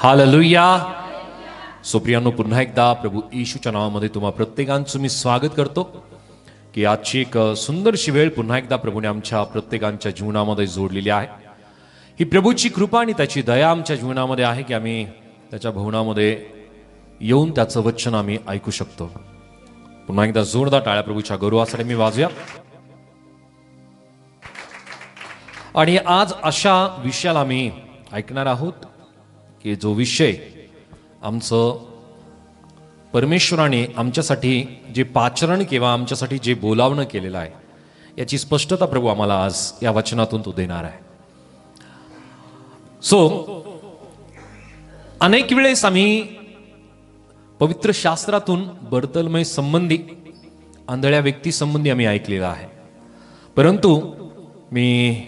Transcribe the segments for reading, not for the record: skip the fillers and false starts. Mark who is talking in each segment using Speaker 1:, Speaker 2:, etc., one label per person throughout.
Speaker 1: Hallelujah. सुप्रियांनो, पुन्हा एकदा प्रभू येशूच्या नावामध्ये तुम्हा प्रत्येकांचं मी स्वागत करतो की आजची एक सुंदरशी वेळ पुन्हा एकदा प्रभूने आमच्या प्रत्येकांच्या जीवनामध्ये जोडलेली आहे. ही प्रभूची कृपा आणि त्याची दया आमच्या जीवनामध्ये आहे की आम्ही त्याच्या भवनामध्ये येऊन त्याचं वचन आम्ही ऐकू शकतो. पुन्हा एकदा जोरदार टाळ्या प्रभूच्या गौरवासाठी मी वाजूया. आणि आज अशा विषयाला आम्ही ऐकणार आहोत की जो विषय आमचं परमेश्वराने आमच्यासाठी जे पाचरण किंवा आमच्यासाठी जे बोलावणं केलेलं आहे याची स्पष्टता प्रभू आम्हाला आज या वचनातून तो देणार आहे. अनेक वेळेस आम्ही पवित्र शास्त्रातून बर्तलमय संबंधी, आंधळ्या व्यक्ती संबंधी आम्ही ऐकलेलं आहे. परंतु मी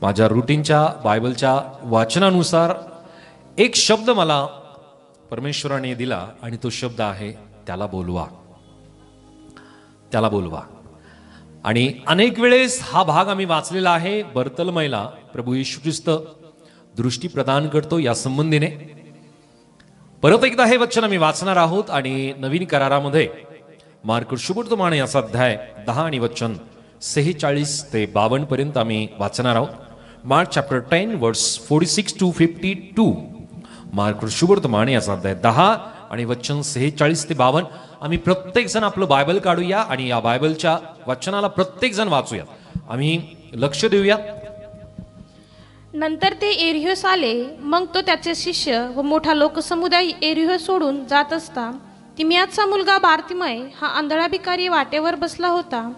Speaker 1: माझ्या रुटीनच्या बायबलच्या वाचनानुसार एक शब्द मला परमेश्वराने दिला आणि तो शब्द आहे त्याला बोलवा. त्याला बोलवा. आणि अनेक वेळेस हा भाग आम्ही वाचलेला आहे. बर्तलमयला प्रभू येशू ख्रिस्त दृष्टी प्रदान करतो या संबंधीने. परत एकदा हे वचन आम्ही वाचणार आहोत आणि नवीन करारामध्ये मार्क शुभवर्तमान याचा अध्याय 10 आणि वचन 46 ते 52 पर्यंत आम्ही वाचणार आहोत. मार्क चॅप्टर 10 वर्स 46 to 52. मार्क शुभवर्तमान याचा अध्याय 10 आणि वचन 46 ते 52. आम्ही प्रत्येक जण आपलं बायबल काढूया आणि या बायबलच्या वचनाला प्रत्येक जण वाचूया. आम्ही लक्ष देऊया.
Speaker 2: नंतर ते एरिहोस आले. मग तो त्याचे शिष्य व मोठा लोकसमुदाय एरिहोस सोडून जात असता तिमियाचा मुलगा बार्तिमय हा आंधळा भिकारी वाटेवर बसला होता.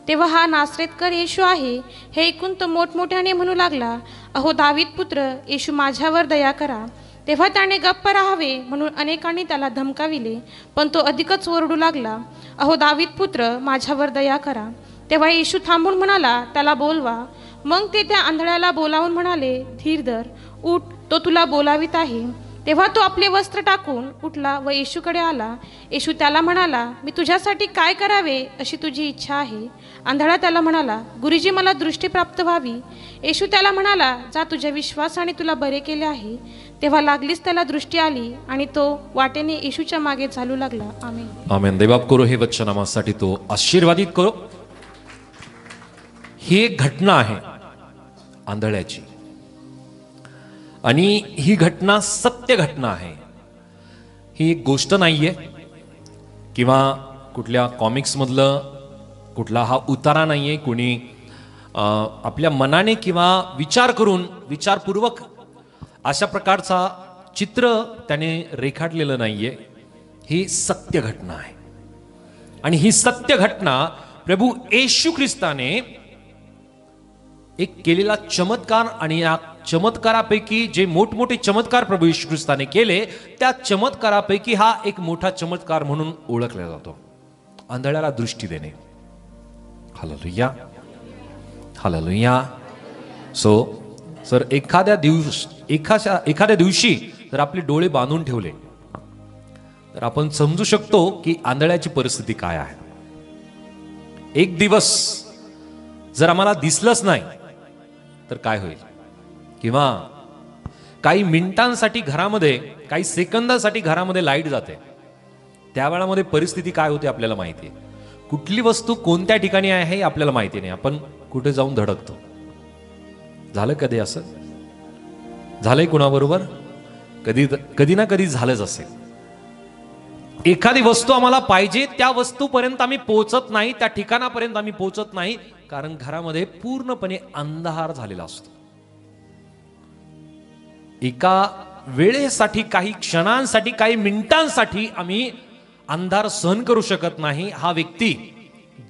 Speaker 2: तेव्हा हा नासरेतकर येशू आहे हे ऐकून तो मोठमोठ्याने म्हणू लागला, अहो दावीद पुत्र येशू, माझ्यावर दया करा. तेव्हा त्याने गप्प राहावे म्हणून अनेकांनी त्याला धमकाविले, पण तो अधिकच ओरडू लागला, अहो दावीद पुत्र, माझ्यावर दया करा. तेव्हा येशू थांबून म्हणाला, त्याला बोलवा. मग ते त्या आंधळ्याला बोलावून म्हणाले, धीर धर, उठ, तो तुला बोलावित आहे. तेव्हा तो आपले वस्त्र टाकून उठला व येशूकडे आला. येशू त्याला म्हणाला, मी तुझ्यासाठी काय करावे अशी तुझी इच्छा आहे. आंधळा त्याला म्हणाला, गुरुजी, मला दृष्टी प्राप्त व्हावी. येशू त्याला म्हणाला, जा, तुझ्या विश्वासाने तुला बरे केले आहे. तेव्हा लागलीच त्याला दृष्टी आली आणि तो वाटेने येशूच्या मागे चालू लागला. आमेन.
Speaker 1: आमेन. देवबाप करो हे वचन आम्हासाठी तो आशीर्वादित करो. ही एक घटना आहे आंधळ्याची आणि ही घटना सत्य घटना आहे. ही एक गोष्ट नाहीये किंवा कुठल्या कॉमिक्स मधलं कुठला हा उतारा नाहीये. कोणी आपल्या मनाने किंवा विचार करून विचारपूर्वक अशा प्रकारचा चित्र त्याने रेखाटलेलं नाहीये. ही सत्य घटना आहे आणि ही सत्य घटना प्रभू येशू ख्रिस्ताने एक केलेला चमत्कार आणि या चमत्कारापैकी जे मोठमोठे चमत्कार प्रभू येशू ख्रिस्ताने केले त्या चमत्कारापैकी हा एक मोठा चमत्कार म्हणून ओळखला जातो, आंधळ्याला दृष्टी देणे. Hallelujah, hallelujah. सर एखाद्या दिवशी जर आपले डोळे बांधून ठेवले तर आपण समजू शकतो की आंधळ्याची परिस्थिती काय आहे. एक दिवस जर आम्हाला दिसलंच नाही तर काय होईल, किंवा काही मिनिटांसाठी घरामध्ये, काही सेकंदासाठी घरामध्ये लाईट जाते, त्यावेळामध्ये परिस्थिती काय होते आपल्याला माहिती आहे. कुठली वस्तू कोणत्या ठिकाणी आहे हे आपल्याला माहिती नाही, आपण कुठे जाऊन धडकतो. झालं कधी असं? झालंय कुणाबरोबर? कधी ना कधी झालंच असेल. एखादी वस्तू आम्हाला पाहिजे त्या वस्तूपर्यंत आम्ही पोहोचत नाही, त्या ठिकाणापर्यंत आम्ही पोहोचत नाही, कारण घरामध्ये पूर्णपणे अंधार झालेला असतो. एका वेळेसाठी, काही क्षणांसाठी, काही मिनिटांसाठी आम्ही अंधार सहन करू शकत नाही. हा व्यक्ती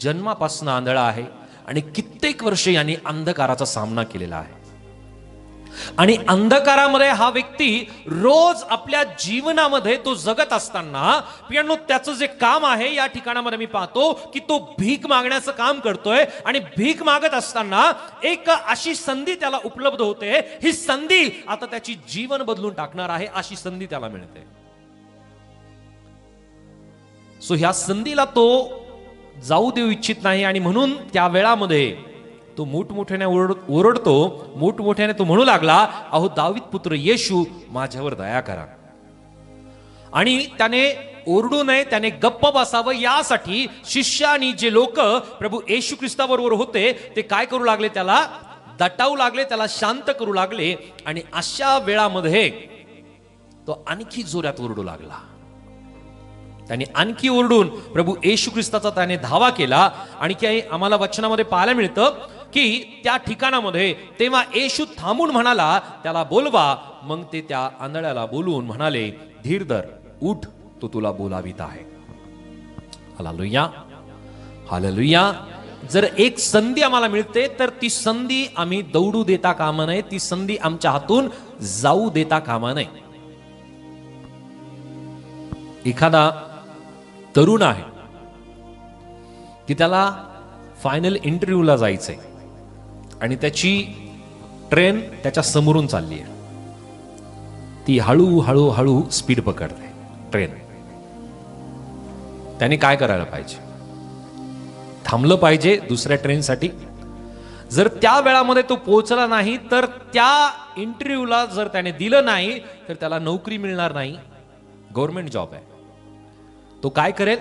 Speaker 1: जन्मापासून आंधळा आहे आणि कित्येक वर्ष यांनी अंधकाराचा सामना केलेला आहे. आणि अंधकारामध्ये हा व्यक्ती रोज आपल्या जीवनामध्ये तो जगत असताना पियानो त्याचं जे काम आहे या ठिकाणामध्ये मी पाहतो की तो भीक मागण्याचं काम करतोय. आणि भीक मागत असताना एक अशी संधी त्याला उपलब्ध होते. ही संधी आता त्याची जीवन बदलून टाकणार आहे अशी संधी त्याला मिळते. ह्या संधीला तो जाऊ देऊ इच्छित नाही आणि म्हणून त्या वेळामध्ये तो मोठमोठ्याने ओरडतो, मोठमोठ्याने तो म्हणू लागला, अहो दावीद पुत्र येशू, माझ्यावर दया करा. आणि त्याने ओरडू नये, त्याने गप्प बसावं यासाठी शिष्य आणि जे लोक प्रभू येशू ख्रिस्ताबरोबर होते ते काय करू लागले, त्याला दटावू लागले, त्याला शांत करू लागले. आणि अशा वेळामध्ये तो आणखी जोरात ओरडू लागला. त्याने आणखी ओरडून प्रभू येशू ख्रिस्ताचा त्याने धावा केला. आणि काही आम्हाला वचनामध्ये पाहायला मिळतं की त्या ठिकाणामध्ये तेव्हा येशू थांबून म्हणाला, त्याला बोलवा. मग ते त्या आंधळ्याला बोलून म्हणाले, धीर धर, उठ, तो तुला बोलावित आहे. Hallelujah, hallelujah. जर एक संधी आम्हाला मिळते तर ती संधी आम्ही दौडू देता कामा नये, ती संधी आमच्या हातून जाऊ देता कामा नये. एखादा तरुण आहे की त्याला फायनल इंटरव्ह्यूला जायचंय आणि त्याची ट्रेन त्याच्या समोरून चालली आहे. ती हळूहळू हळू स्पीड पकडते ट्रेन. त्याने काय करायला पाहिजे? थांबलं पाहिजे दुसऱ्या ट्रेनसाठी. जर त्या वेळामध्ये तो पोहोचला नाही तर त्या इंटरव्ह्यूला जर त्याने दिलं नाही तर त्याला नोकरी मिळणार नाही. गव्हर्नमेंट जॉब आहे. तो काय करेल?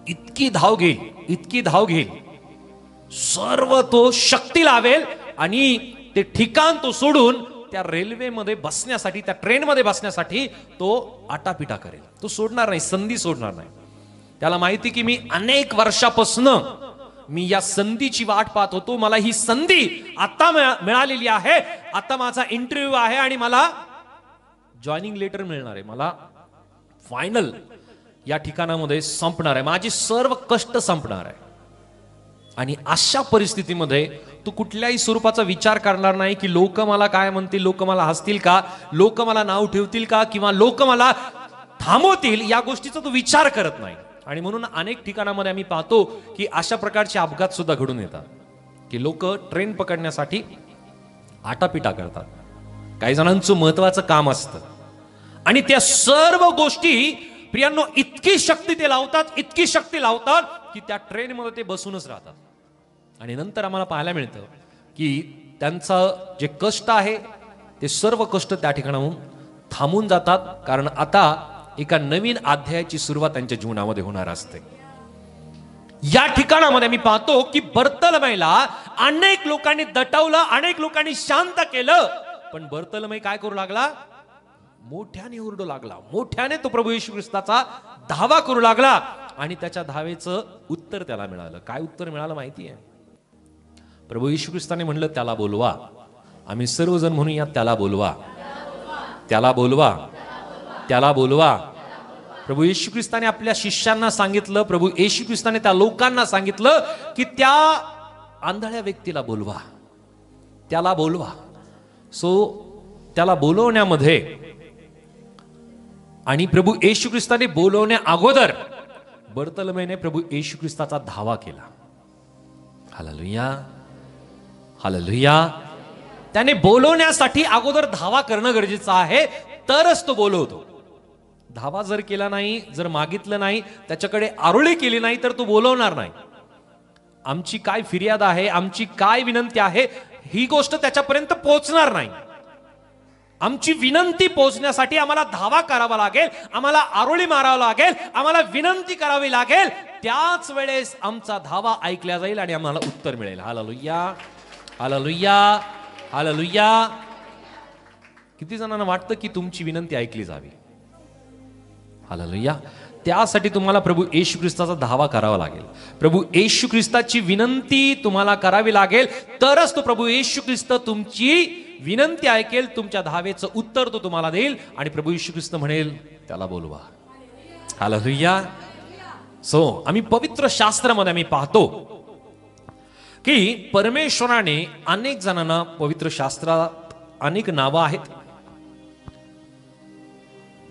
Speaker 1: इतकी धाव घेईल, इतकी धाव घेईल, सर्व तो शक्ती लावेल आणि ते ठिकाण तो सोडून त्या रेल्वेमध्ये बसण्यासाठी, त्या ट्रेनमध्ये बसण्यासाठी तो आटापिटा करेल. तो सोडणार नाही, संधी सोडणार नाही. त्याला माहिती की मी अनेक वर्षापासून मी या संधीची वाट पाहत होतो. मला ही संधी आता मिळालेली आहे. आता माझा इंटरव्ह्यू आहे आणि मला जॉईनिंग लेटर मिळणार आहे. मला फायनल या ठिकाणामध्ये संपणार आहे. माझी सर्व कष्ट संपणार आहे. आणि अशा परिस्थितीमध्ये तू कुठल्याही स्वरूपाचा विचार करणार नाही की लोक मला काय म्हणतील, लोक मला हसतील का, लोक मला नाव ठेवतील का, किंवा लोक मला थांबवतील, या गोष्टीचा तू विचार करत नाही. आणि म्हणून अनेक ठिकाणामध्ये आम्ही पाहतो की अशा प्रकारचे अपघात सुद्धा घडून येतात की लोक ट्रेन पकडण्यासाठी आटापिटा करतात. काही जणांचं महत्वाचं काम असतं आणि त्या सर्व गोष्टी प्रियांनो इतकी शक्ती ते लावतात, इतकी शक्ती लावतात की त्या ट्रेनमध्ये ते बसूनच राहतात. आणि नंतर आम्हाला पाहायला मिळतं की त्यांचं जे कष्ट आहे ते सर्व कष्ट त्या ठिकाणाहून थांबून जातात. कारण आता एका नवीन अध्यायाची सुरुवात त्यांच्या जीवनामध्ये होणार असते. या ठिकाणामध्ये मी पाहतो की बर्तलमयला अनेक लोकांनी दटवलं, अनेक लोकांनी शांत केलं, पण बर्तलमय काय करू लागला? मोठ्याने ओरडू लागला. मोठ्याने तो प्रभू येशू ख्रिस्ताचा धावा करू लागला. आणि त्याच्या धावेचं उत्तर त्याला मिळालं. काय उत्तर मिळालं माहिती आहे? प्रभू येशू ख्रिस्ताने म्हणलं, त्याला बोलवा. आम्ही सर्वजण म्हणूया, त्याला बोलवा, त्याला बोलवा, त्याला बोलवा. प्रभू येशू ख्रिस्ताने आपल्या शिष्यांना सांगितलं, प्रभू येशू ख्रिस्ताने त्या लोकांना सांगितलं की त्या आंधळ्या व्यक्तीला बोलवा, त्याला बोलवा. सो त्याला बोलवण्यामध्ये आणि प्रभू येशू ख्रिस्ताने बोलवण्या अगोदर बर्तलमयने प्रभू येशू ख्रिस्ताचा धावा केला. Hallelujah, hallelujah. त्याने बोलवण्यासाठी अगोदर धावा करणं गरजेचं आहे, तरच तो बोलवतो. धावा जर केला नाही, जर मागितलं नाही, त्याच्याकडे आरोळी केली नाही तर तो बोलवणार नाही. आमची काय फिर्याद आहे, आमची काय विनंती आहे, ही गोष्ट त्याच्यापर्यंत पोहोचणार नाही. आमची विनंती पोहोचण्यासाठी आम्हाला धावा करावा लागेल, आम्हाला आरोळी मारावं लागेल, आम्हाला विनंती करावी लागेल. त्याच वेळेस आमचा धावा ऐकला जाईल आणि आम्हाला उत्तर मिळेल. Hallelujah, hallelujah, hallelujah. किती जणांना वाटतं की तुमची विनंती ऐकली जावी? हालेलुया. त्यासाठी तुम्हाला प्रभू येशू ख्रिस्ताचा धावा करावा लागेल. प्रभू येशू ख्रिस्ताची विनंती तुम्हाला करावी लागेल, तरच तो प्रभू येशू ख्रिस्त तुमची विनंती ऐकेल, तुमच्या धावेचं उत्तर तो तुम्हाला देईल. आणि प्रभू येशू ख्रिस्त म्हणेल, त्याला बोलवा. हालेलुया. सो आम्ही पवित्र शास्त्रामध्ये आम्ही पाहतो की परमेश्वराने अनेक जणांना, पवित्र शास्त्रात अनेक नावं आहेत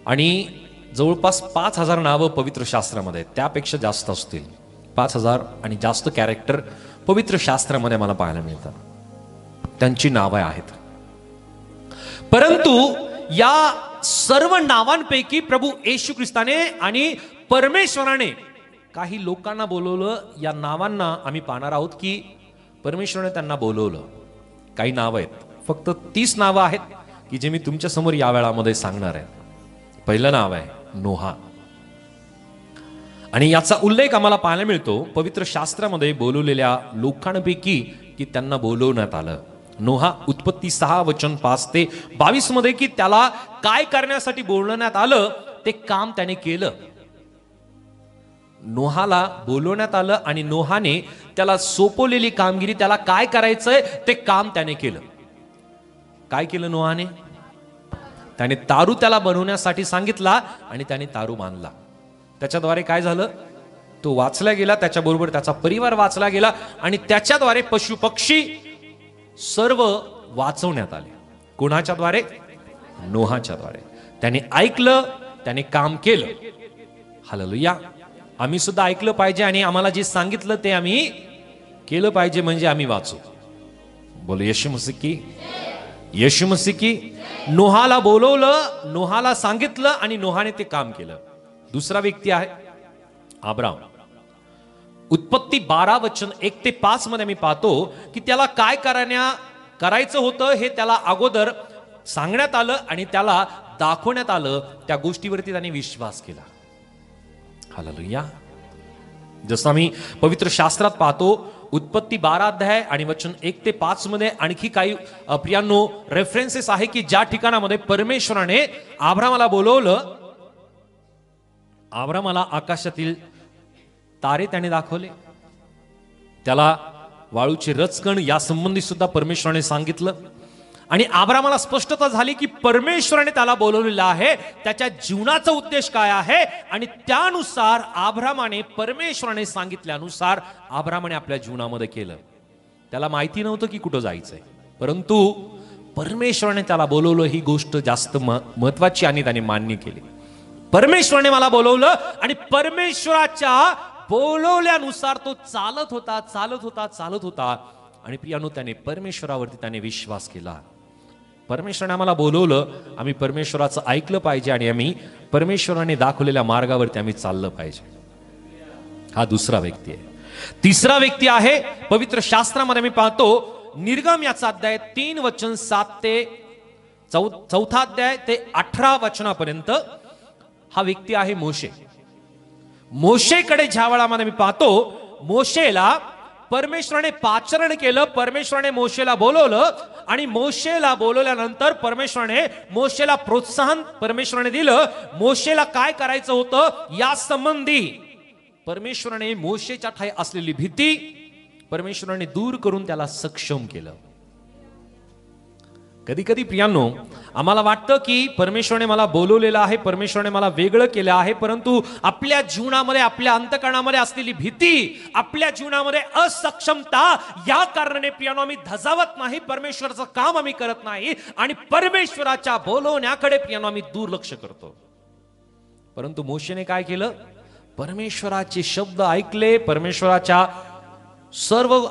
Speaker 1: आणि जवळपास 5,000 नावं पवित्र शास्त्रामध्ये, त्यापेक्षा जास्त असतील. 5,000 आणि जास्त कॅरेक्टर पवित्र शास्त्रामध्ये मला पाहायला मिळतात. त्यांची नावं आहेत. परंतु या सर्व नावांपैकी प्रभू येशू ख्रिस्ताने आणि परमेश्वराने काही लोकांना बोलवलं. या नावांना आम्ही पाहणार आहोत की परमेश्वराने त्यांना बोलवलं. काही नावं आहेत, फक्त 30 नावं आहेत की जे मी तुमच्या समोर या वेळामध्ये सांगणार आहे. पहिलं नाव आहे नोहा. आणि याचा उल्लेख आम्हाला पाहायला मिळतो पवित्र शास्त्रामध्ये बोलवलेल्या लोकांपैकी की त्यांना बोलवण्यात आलं. नोहा उत्पत्ती 6 वचन 5 ते 22 मध्ये की त्याला काय करण्यासाठी बोलवण्यात आलं ते काम त्याने केलं. नोहाला बोलवण्यात आलं आणि नोहाने त्याला सोपवलेली कामगिरी, त्याला काय करायचंय ते काम त्याने केलं. काय केलं नोहाने? त्याने तारू त्याला बनवण्यासाठी सांगितला आणि त्याने तारू बांधला. त्याच्याद्वारे काय झालं? तो वाचला गेला, त्याच्याबरोबर त्याचा परिवार वाचला गेला आणि त्याच्याद्वारे पशु पक्षी सर्व वाचवण्यात आले. कोणाच्या द्वारे? नोहाच्या द्वारे. त्याने ऐकलं, त्याने काम केलं. हालेलुया. आम्ही सुद्धा ऐकलं पाहिजे आणि आम्हाला जे सांगितलं ते आम्ही केलं पाहिजे, म्हणजे आम्ही वाचू. बोलो येशू मसीह की. येशू मसीह की. नोहाला बोलवलं, नोहाला सांगितलं आणि नोहाने ते काम केलं. दुसरा व्यक्ती आहे अब्राम. उत्पत्ती 12 वचन 1 ते 5 मध्ये मी पाहतो की त्याला काय करायचं होतं हे त्याला अगोदर सांगण्यात आलं आणि त्याला दाखवण्यात आलं. त्या गोष्टीवरती त्याने विश्वास केला. हालेलुया. जसं आम्ही पवित्र शास्त्रात पाहतो उत्पत्ती 12 अध्याय आणि वचन 1 ते 5 मध्ये आणखी काही प्रियांनो रेफरन्सेस आहे की ज्या ठिकाणामध्ये परमेश्वराने अब्रामाला बोलवलं. अब्रामाला आकाशातील तारे त्याने दाखवले, त्याला वाळूचे रचकण या संबंधी सुद्धा परमेश्वराने सांगितलं आणि अब्रामाला स्पष्टता झाली की परमेश्वराने त्याला बोलवलेलं आहे, त्याच्या जीवनाचा उद्देश काय आहे आणि त्यानुसार अब्रामाने परमेश्वराने सांगितल्यानुसार अब्रामाने आपल्या जीवनामध्ये केलं. त्याला माहिती नव्हतं की कुठं जायचंय, परंतु परमेश्वराने त्याला बोलवलं ही गोष्ट जास्त महत्वाची आणि त्याने मान्य केली. परमेश्वराने मला बोलवलं आणि परमेश्वराच्या बोलवल्यानुसार तो चालत होता आणि प्रियानो त्याने परमेश्वरावरती त्याने विश्वास केला. परमेश्वराने आम्हाला बोलवलं, आम्ही परमेश्वराचं ऐकलं पाहिजे आणि आम्ही परमेश्वराने दाखवलेल्या मार्गावरती आम्ही चाललं पाहिजे. हा दुसरा व्यक्ती आहे. तिसरा व्यक्ती आहे पवित्र शास्त्रामध्ये मी पाहतो निर्गम याचा अध्याय 3 वचन 7 ते 4 अध्याय ते 18 वचनापर्यंत. हा व्यक्ती आहे मोशे. मोशेकडे ज्या वेळामध्ये मी पाहतो मोशेला परमेश्वराने पाचारण केलं. परमेश्वराने मोशेला बोलवलं आणि मोशेला बोलवल्यानंतर परमेश्वराने मोशेला प्रोत्साहन परमेश्वराने दिलं. मोशेला काय करायचं होतं या संबंधी परमेश्वराने मोशेच्या ठाई असलेली भीती परमेश्वराने दूर करून त्याला सक्षम केलं. कधी कधी प्रियांनो आम्हाला वाटतं की परमेश्वराने मला बोलवलेलं आहे, परमेश्वराने मला वेगळं केलं आहे, परंतु आपल्या जीवनामध्ये आपल्या अंतःकरणामध्ये असलेली भीती, आपल्या जीवनामध्ये असक्षमता या कारणाने प्रियांनो आम्ही धजावत नाही, परमेश्वराचं काम आम्ही करत नाही आणि परमेश्वराच्या बोलवण्याकडे प्रियांनो आम्ही दुर्लक्ष करतो. परंतु मोशेने काय केलं? परमेश्वराचे शब्द ऐकले, परमेश्वराच्या सर्व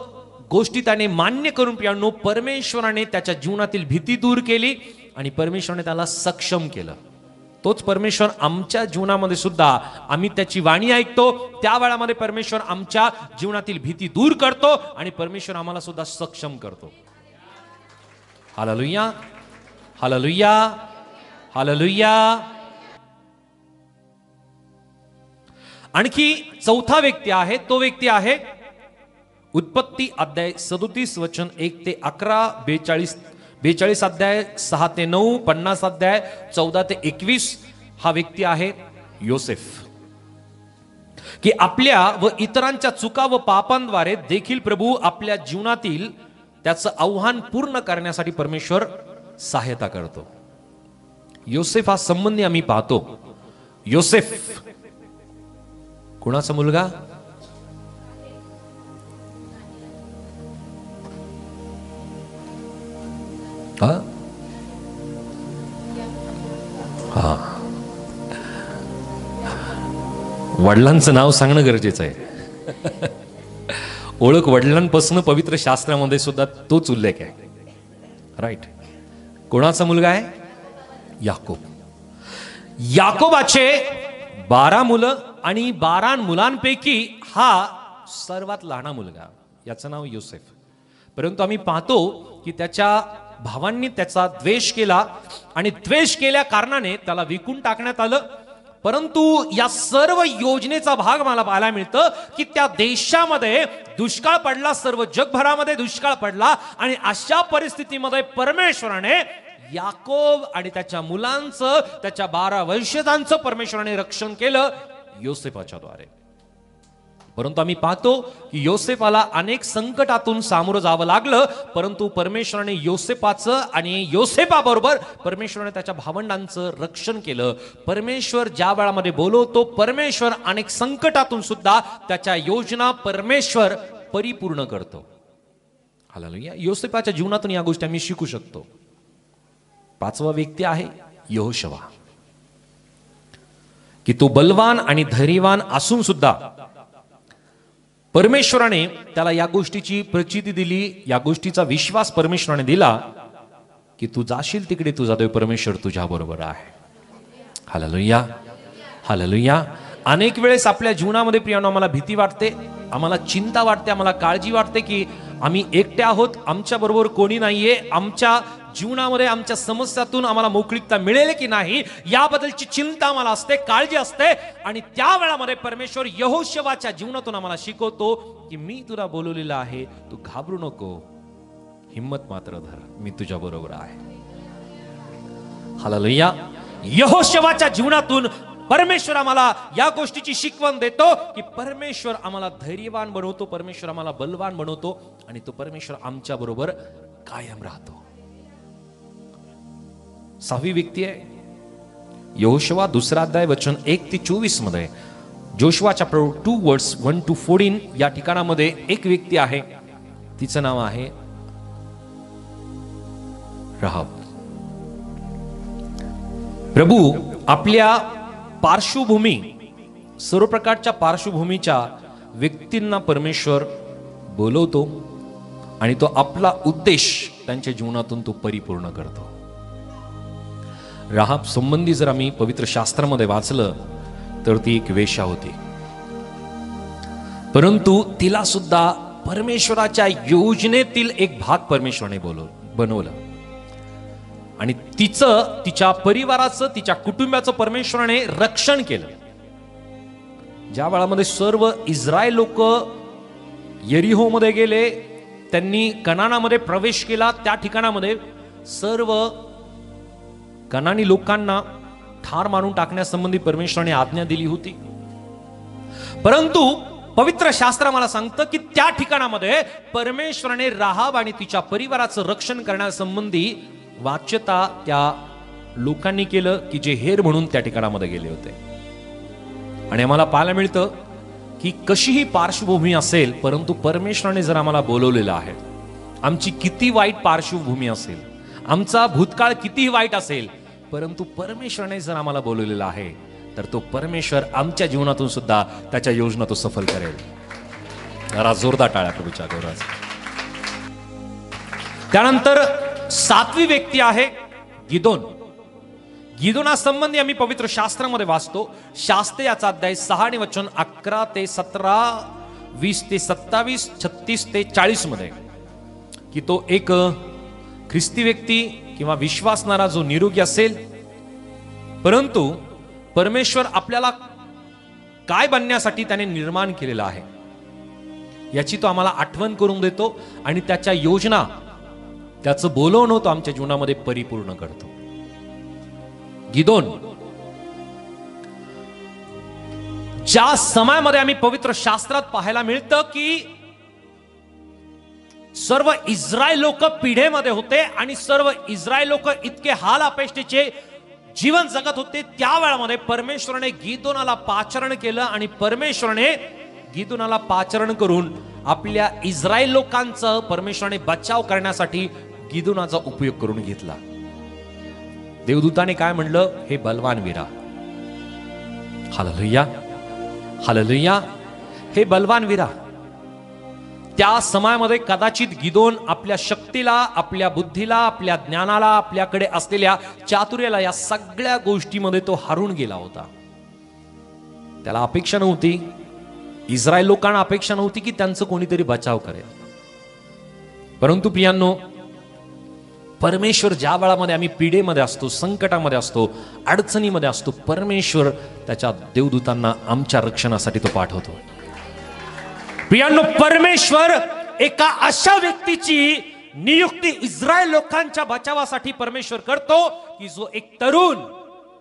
Speaker 1: गोष्टी त्याने मान्य करून प्रियांनो परमेश्वराने त्याच्या जीवनातील भीती दूर केली आणि परमेश्वराने त्याला सक्षम केलं. तोच परमेश्वर आमच्या जीवनामध्ये सुद्धा आम्ही त्याची वाणी ऐकतो त्या वेळामध्ये परमेश्वर आमच्या जीवनातील भीती दूर करतो आणि परमेश्वर आम्हाला सुद्धा सक्षम करतो. Hallelujah, hallelujah, hallelujah. आणखी चौथा व्यक्ती आहे, तो व्यक्ती आहे उत्पत्ती अध्याय 37 वचन 1 ते 11, 42 अध्याय 6 ते 9, 50 अध्याय 14 ते 21. हा व्यक्ती आहे योसेफ. की आपल्या व इतरांच्या चुका व पापांद्वारे देखील प्रभू आपल्या जीवनातील त्याचं आव्हान पूर्ण करण्यासाठी परमेश्वर सहायता करतो. योसेफ हा संबंधी आम्ही पाहतो. योसेफ कुणाचा मुलगा? हा, वडिलांचं नाव सांगणं गरजेचं आहे. ओळख वडिलांपासून पवित्र शास्त्रामध्ये सुद्धा तोच उल्लेख आहे. राईट. कोणाचा मुलगा आहे? याकोब. याकोबाचे 12 मुलं आणि 12 मुलांपैकी हा सर्वात लहान मुलगा, याचं नाव योसेफ. परंतु आम्ही पाहतो की त्याच्या भावांनी त्याचा द्वेष केला आणि द्वेष केल्या कारणाने त्याला विकून टाकण्यात आलं. परंतु या सर्व योजनेचा भाग मला पाहायला मिळतं की त्या देशामध्ये दुष्काळ पडला, सर्व जगभरामध्ये दुष्काळ पडला आणि अशा परिस्थितीमध्ये परमेश्वराने याकोब आणि त्याच्या मुलांचं, त्याच्या 12 वंशजांचं परमेश्वराने रक्षण केलं योसेफाच्या द्वारे. परंतु आम्ही पाहतो की योसेफाला अनेक संकटातून सामोरं जावं लागलं, परंतु परमेश्वराने योसेफाचं आणि योसेफाबरोबर परमेश्वराने त्याच्या भावंडांचं रक्षण केलं. परमेश्वर ज्या वेळामध्ये बोलवतो, परमेश्वर अनेक संकटातून सुद्धा त्याच्या योजना परमेश्वर परिपूर्ण करतो. हालेलुया. योसेफाच्या जीवनातून या गोष्टी आम्ही शिकू शकतो. 5वा व्यक्ती आहे यहोशवा, की तो बलवान आणि धैर्यवान असून सुद्धा परमेश्वराने त्याला या गोष्टीची प्रचिती दिली, या गोष्टीचा विश्वास परमेश्वराने दिला की तू जाशील तिकडे तुझा देव परमेश्वर तुझ्या बरोबर आहे. Hallelujah, hallelujah. अनेक वेळेस आपल्या जीवनामध्ये प्रियानो आम्हाला भीती वाटते, आम्हाला चिंता वाटते, आम्हाला काळजी वाटते की आम्ही एकटे आहोत, आमच्या बरोबर कोणी नाहीये, आमच्या जीवनामध्ये आमच्या समस्यातून आम्हाला मोकळीकता मिळेल की नाही याबद्दलची चिंता आम्हाला असते, काळजी असते. आणि त्या वेळामध्ये परमेश्वर यहोशवाच्या जीवनातून आम्हाला शिकवतो की मी तुला बोलवलेलं आहे, तू घाबरू नको, हिम्मत मात्र धर, मी तुझ्या बरोबर आहे. हालेलुया. यहोशवाच्या जीवनातून परमेश्वर आम्हाला या गोष्टीची शिकवण देतो की परमेश्वर आम्हाला धैर्यवान बनवतो, परमेश्वर आम्हाला बलवान बनवतो आणि तो परमेश्वर आमच्या बरोबर कायम राहतो. 6वी व्यक्ती आहे यहोशवा 2 अध्याय वचन 1 ते 24 मध्ये, जोशुआ चॅप्टर 2 वर्स 1 to 14 या ठिकाणामध्ये एक व्यक्ती आहे, तिचं नाव आहे राहाब. प्रभू आपल्या पार्श्वभूमी, सर्व प्रकारच्या पार्श्वभूमीच्या व्यक्तींना परमेश्वर बोलवतो आणि तो आपला उद्देश त्यांच्या जीवनातून तो परिपूर्ण करतो. राहाब संबंधी जर आम्ही पवित्र शास्त्रामध्ये वाचलं तर ती एक वेश्या होती, परंतु तिला सुद्धा परमेश्वराच्या योजनेतील एक भाग परमेश्वराने बनवलं आणि तिचं, तिच्या परिवाराचं, तिच्या कुटुंबाचं परमेश्वराने रक्षण केलं. ज्या वेळामध्ये सर्व इस्रायल लोक यरिहो मध्ये गेले, त्यांनी कनानामध्ये प्रवेश केला, त्या ठिकाणामध्ये सर्व कनानी लोकांना ठार मारून टाकण्यासंबंधी परमेश्वराने आज्ञा दिली होती. परंतु पवित्र शास्त्र मला सांगतं की त्या ठिकाणामध्ये परमेश्वराने राहाब आणि तिच्या परिवाराचं रक्षण करण्यासंबंधी वाच्यता त्या लोकांनी केलं की जे हेर म्हणून त्या ठिकाणामध्ये गेले होते. आणि आम्हाला पाहायला मिळतं की कशीही पार्श्वभूमी असेल, परंतु परमेश्वराने जर आम्हाला बोलवलेलं आहे, आमची किती वाईट पार्श्वभूमी असेल, आमचा भूतकाळ कितीही वाईट असेल, परंतु परमेश्वराने जर आम्हाला बोलवलेलं आहे तर तो परमेश्वर आमच्या जीवनातून सुद्धा त्याच्या योजना तो सफल करेल. जरा जोरदार टाळ्या प्रभूच्या गौरवाचा. त्यानंतर 7वी व्यक्ती आहे गिदोन. गिदोनासंबंधी आम्ही पवित्र शास्त्रामध्ये वाचतो, शास्त्र याचा अध्याय 6 आणि वचन 11 ते 17, 20 ते 27, 36 ते 40 मध्ये, की तो एक ख्रिस्ती व्यक्ती किंवा विश्वासणारा जो निरोगी असेल, परंतु परमेश्वर आपल्याला काय बनण्यासाठी त्याने निर्माण केलेलं आहे याची तो आम्हाला आठवण करून देतो आणि त्याच्या योजना, त्याचं बोलवणं तो आमच्या जीवनामध्ये परिपूर्ण करतो. गिदोन ज्या समयामध्ये आम्ही पवित्र शास्त्रात पाहायला मिळतं की सर्व इस्रायल लोक पिढेमध्ये होते आणि सर्व इस्रायल लोक इतके हाल अपेष्टेचे जीवन जगत होते, त्या वेळामध्ये परमेश्वराने गिदोनाला पाचारण केलं आणि परमेश्वराने गिदोनाला पाचारण करून आपल्या इस्रायल लोकांचं परमेश्वराने बचाव करण्यासाठी गिदोनाचा उपयोग करून घेतला. देवदूताने काय म्हणलं, हे बलवान वीरा. Hallelujah, hallelujah. हे बलवान वीरा. त्या समयामध्ये कदाचित गिदोन आपल्या शक्तीला, आपल्या बुद्धीला, आपल्या ज्ञानाला, आपल्याकडे असलेल्या चातुर्याला, या सगळ्या गोष्टीमध्ये तो हारून गेला होता. त्याला अपेक्षा नव्हती, इस्रायल लोकांना अपेक्षा नव्हती की त्यांचं कोणीतरी बचाव करेल. परंतु प्रियांनो, परमेश्वर ज्या वेळामध्ये आम्ही पीडेमध्ये असतो, संकटामध्ये असतो, अडचणीमध्ये असतो, परमेश्वर त्याच्या देवदूतांना आमच्या रक्षणासाठी तो पाठवतो. प्रियांनो, परमेश्वर एका अशा व्यक्तीची नियुक्ती इस्रायल लोकांच्या बचावासाठी परमेश्वर करतो की जो एक तरुण,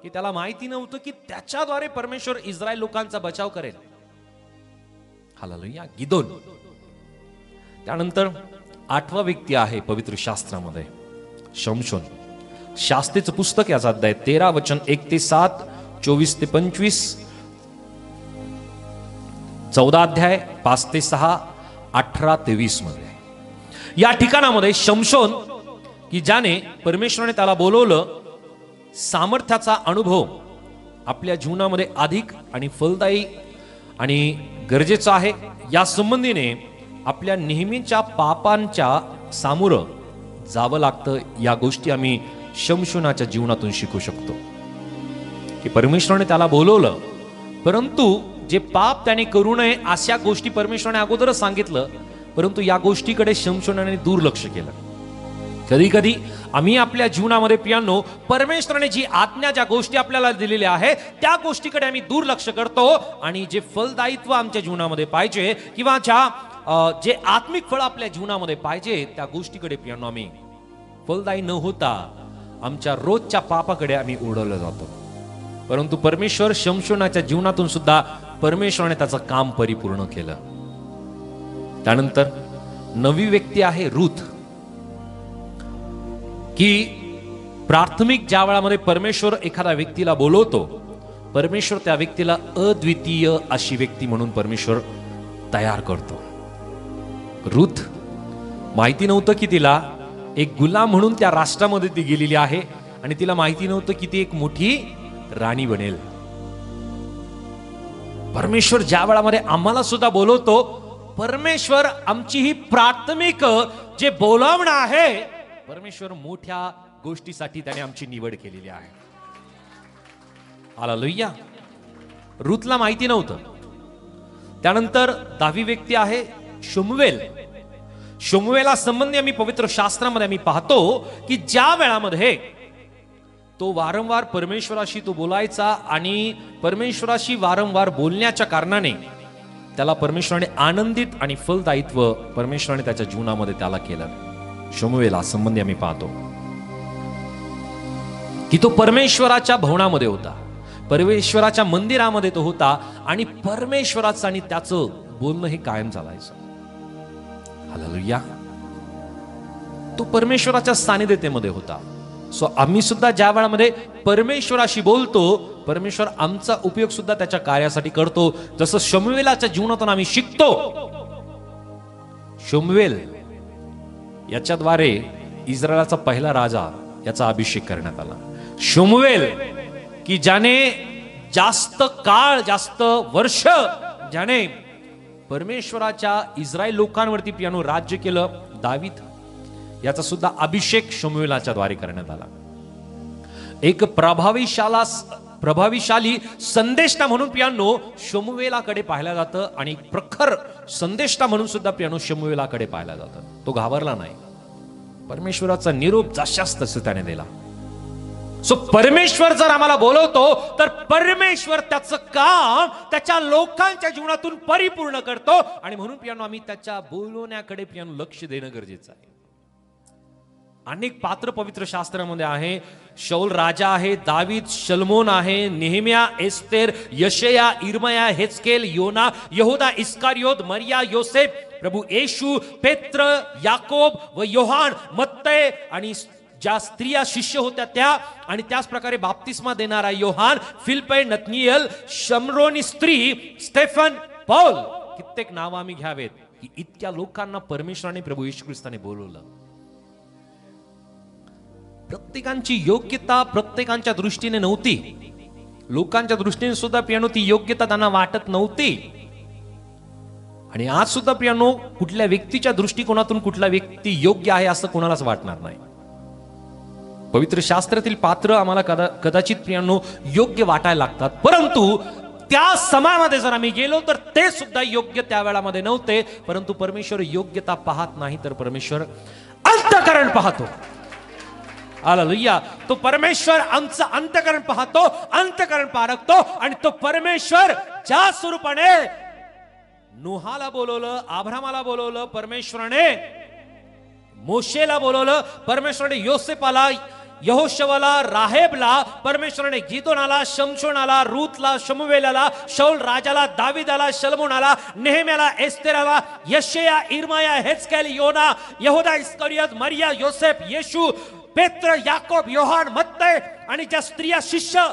Speaker 1: की त्याला माहिती नव्हतं की त्याच्याद्वारे परमेश्वर इस्रायल लोकांचा बचाव करेल. हालेलुया. गिदोन. त्यानंतर 8वा व्यक्ती आहे पवित्र शास्त्रामध्ये शमशोन. शास्त्रीचं पुस्तक याचा अध्याय 13 वचन 1 ते 7, 24 ते 25, 14 अध्याय 5 ते 6, 18 ते 20 मध्ये या ठिकाणामध्ये शमशोन, की ज्याने परमेश्वराने त्याला बोलवलं, सामर्थ्याचा अनुभव आपल्या जीवनामध्ये अधिक आणि फलदायी आणि गरजेचा आहे. या संबंधीने आपल्या नेहमीच्या पापांच्या सामोरं जावं लागतं. या गोष्टी आम्ही शमशोनाच्या जीवनातून शिकू शकतो की परमेश्वराने त्याला बोलवलं, परंतु जे पाप त्याने करू नये अशा गोष्टी परमेश्वराने अगोदरच सांगितलं, परंतु या गोष्टीकडे शमशोनाने दुर्लक्ष केलं. कधी कधी आम्ही आपल्या जीवनामध्ये प्रियांनो, परमेश्वराने जी आज्ञा, ज्या गोष्टी आपल्याला दिलेल्या आहेत त्या गोष्टीकडे आम्ही दुर्लक्ष करतो आणि जे फलदायित्व आमच्या जीवनामध्ये पाहिजे किंवा जे आत्मिक फळ आपल्या जीवनामध्ये पाहिजे त्या गोष्टीकडे प्रियांनो आम्ही फलदायी न होता आमच्या रोजच्या पापाकडे आम्ही ओढवलं जातो. परंतु परमेश्वर शमशोनाच्या जीवनातून सुद्धा परमेश्वराने त्याचं काम परिपूर्ण केलं. त्यानंतर 9वी व्यक्ती आहे रूथ, की प्राथमिक ज्या वेळामध्ये परमेश्वर एखाद्या व्यक्तीला बोलवतो, परमेश्वर त्या व्यक्तीला अद्वितीय अशी व्यक्ती म्हणून परमेश्वर तयार करतो. रूथ माहिती नव्हतं की तिला एक गुलाम म्हणून त्या राष्ट्रामध्ये ती गेलेली आहे आणि तिला माहिती नव्हतं की ती एक मोठी राणी बनेल. परमेश्वर ज्या वेळामध्ये आम्हाला सुद्धा बोलवतो, परमेश्वर आमची ही प्राथमिक जे बोलावणं आहे, परमेश्वर मोठ्या गोष्टीसाठी त्याने आमची निवड केलेली आहे. हालेलुया. रूथला माहिती नव्हतं. त्यानंतर 10वी व्यक्ती आहे शमूएल. शमूएला संबंधी आम्ही पवित्र शास्त्रामध्ये आम्ही पाहतो की ज्या वेळामध्ये तो वारंवार परमेश्वराशी तो बोलायचा आणि परमेश्वराशी वारंवार बोलण्याच्या कारणाने त्याला परमेश्वराने आनंदित आणि फलदायित्व परमेश्वराने त्याच्या जीवनामध्ये त्याला केलं. शमूएला संबंधी आम्ही पाहतो की तो परमेश्वराच्या भवनामध्ये होता, परमेश्वराच्या मंदिरामध्ये तो होता आणि परमेश्वराचं आणि त्याचं बोलणं हे कायम चालायचं. हालेलुया. तो परमेश्वराच्या सानिध्यतेमध्ये होता. सो आम्ही सुद्धा ज्या वेळामध्ये परमेश्वराशी बोलतो, परमेश्वर आमचा उपयोग सुद्धा त्याच्या कार्यासाठी करतो. जसं शमूएलाच्या जीवनातून आम्ही शिकतो. शमूएल याच्याद्वारे इस्रायलाचा पहिला राजा याचा अभिषेक करण्यात आला. शमूएल की ज्याने जास्त काळ, जास्त वर्ष ज्याने परमेश्वराच्या इस्रायल लोकांवरती प्रियांनो राज्य केलं, दावीद, याचा सुद्धा अभिषेक शमूएलाच्या द्वारे करण्यात आला. एक प्रभावीशाली संदेष्टा म्हणून प्रियांनो शमूएलाकडे पाहिलं जातं आणि प्रखर संदेष्टा म्हणून सुद्धा प्रियांनो शमूएलाकडे पाहिलं जातं. तो घाबरला नाही. परमेश्वराचा निरोप जशास तसं त्याने दिला. सो परमेश्वर जर आम्हाला बोलवतो तर परमेश्वर त्याचं काम त्याच्या लोकांच्या जीवनातून परिपूर्ण करतो आणि म्हणून प्रियांनो आम्ही त्याच्या बोलवण्याकडे प्रियांनो लक्ष देणं गरजेचं आहे. अनेक पात्र पवित्र शास्त्रामध्ये आहे. शौल राजा आहे, दावीद, शलमोन आहे, नेहम्या, एस्तेर, यशया, इर्मया, हेजकेल, योना, यहूदा इस्कारियोत, मरिया, योसेफ, प्रभू येशू, पेत्र, याकोब व योहान, मत्तय आणि ज्या स्त्रिया शिष्य होत्या त्या, आणि त्याच प्रकारे बाप्तिस्मा देणारा योहान, फिलिप्पे, नतनिएल, शमरोनी स्त्री, स्टेफन, पौल, कित्येक नावं आम्ही घ्यावेत की इतक्या लोकांना परमेश्वराने प्रभू येशू ख्रिस्ताने बोलवलं. प्रत्येकांची योग्यता प्रत्येकांच्या दृष्टीने नव्हती. लोकांच्या दृष्टीने सुद्धा प्रियांनो ती योग्यता त्यांना वाटत नव्हती. आणि आज सुद्धा प्रियांनो कुठल्या व्यक्तीच्या दृष्टिकोनातून कुठला व्यक्ती योग्य आहे असं कोणालाच वाटणार नाही. पवित्र शास्त्रातील पात्र आम्हाला कदाचित प्रियांनो योग्य वाटायला लागतात, परंतु त्या समाजामध्ये जर आम्ही गेलो तर ते सुद्धा योग्य त्या वेळामध्ये नव्हते, परंतु परमेश्वर योग्यता पाहत नाही तर परमेश्वर अंतःकरण पाहतो. हालेलुया. तो परमेश्वर आमचं अंतःकरण पाहतो, अंतःकरण पारखतो. आणि तो परमेश्वर ज्या स्वरूपाने नूहाला बोलवलं, अब्रामाला बोलवलं, परमेश्वराने मोशेला बोलवलं, परमेश्वराने योसेफाला, यहोशवाला, राहेबला, परमेश्वराने गिदोनाला, शमशोनाला, रूतला, शमुवेलाला, शौल राजाला, दाविदाला, शलमोनाला, नेहम्याला, एस्तेराला, यशया, इर्माया, हेजकेल, योना, यहूदा इस्करियत, मरिया, योसेफ, येशू, पेत्र, याकोब, योहान, मत्तय आणि ज्या स्त्रिया शिष्य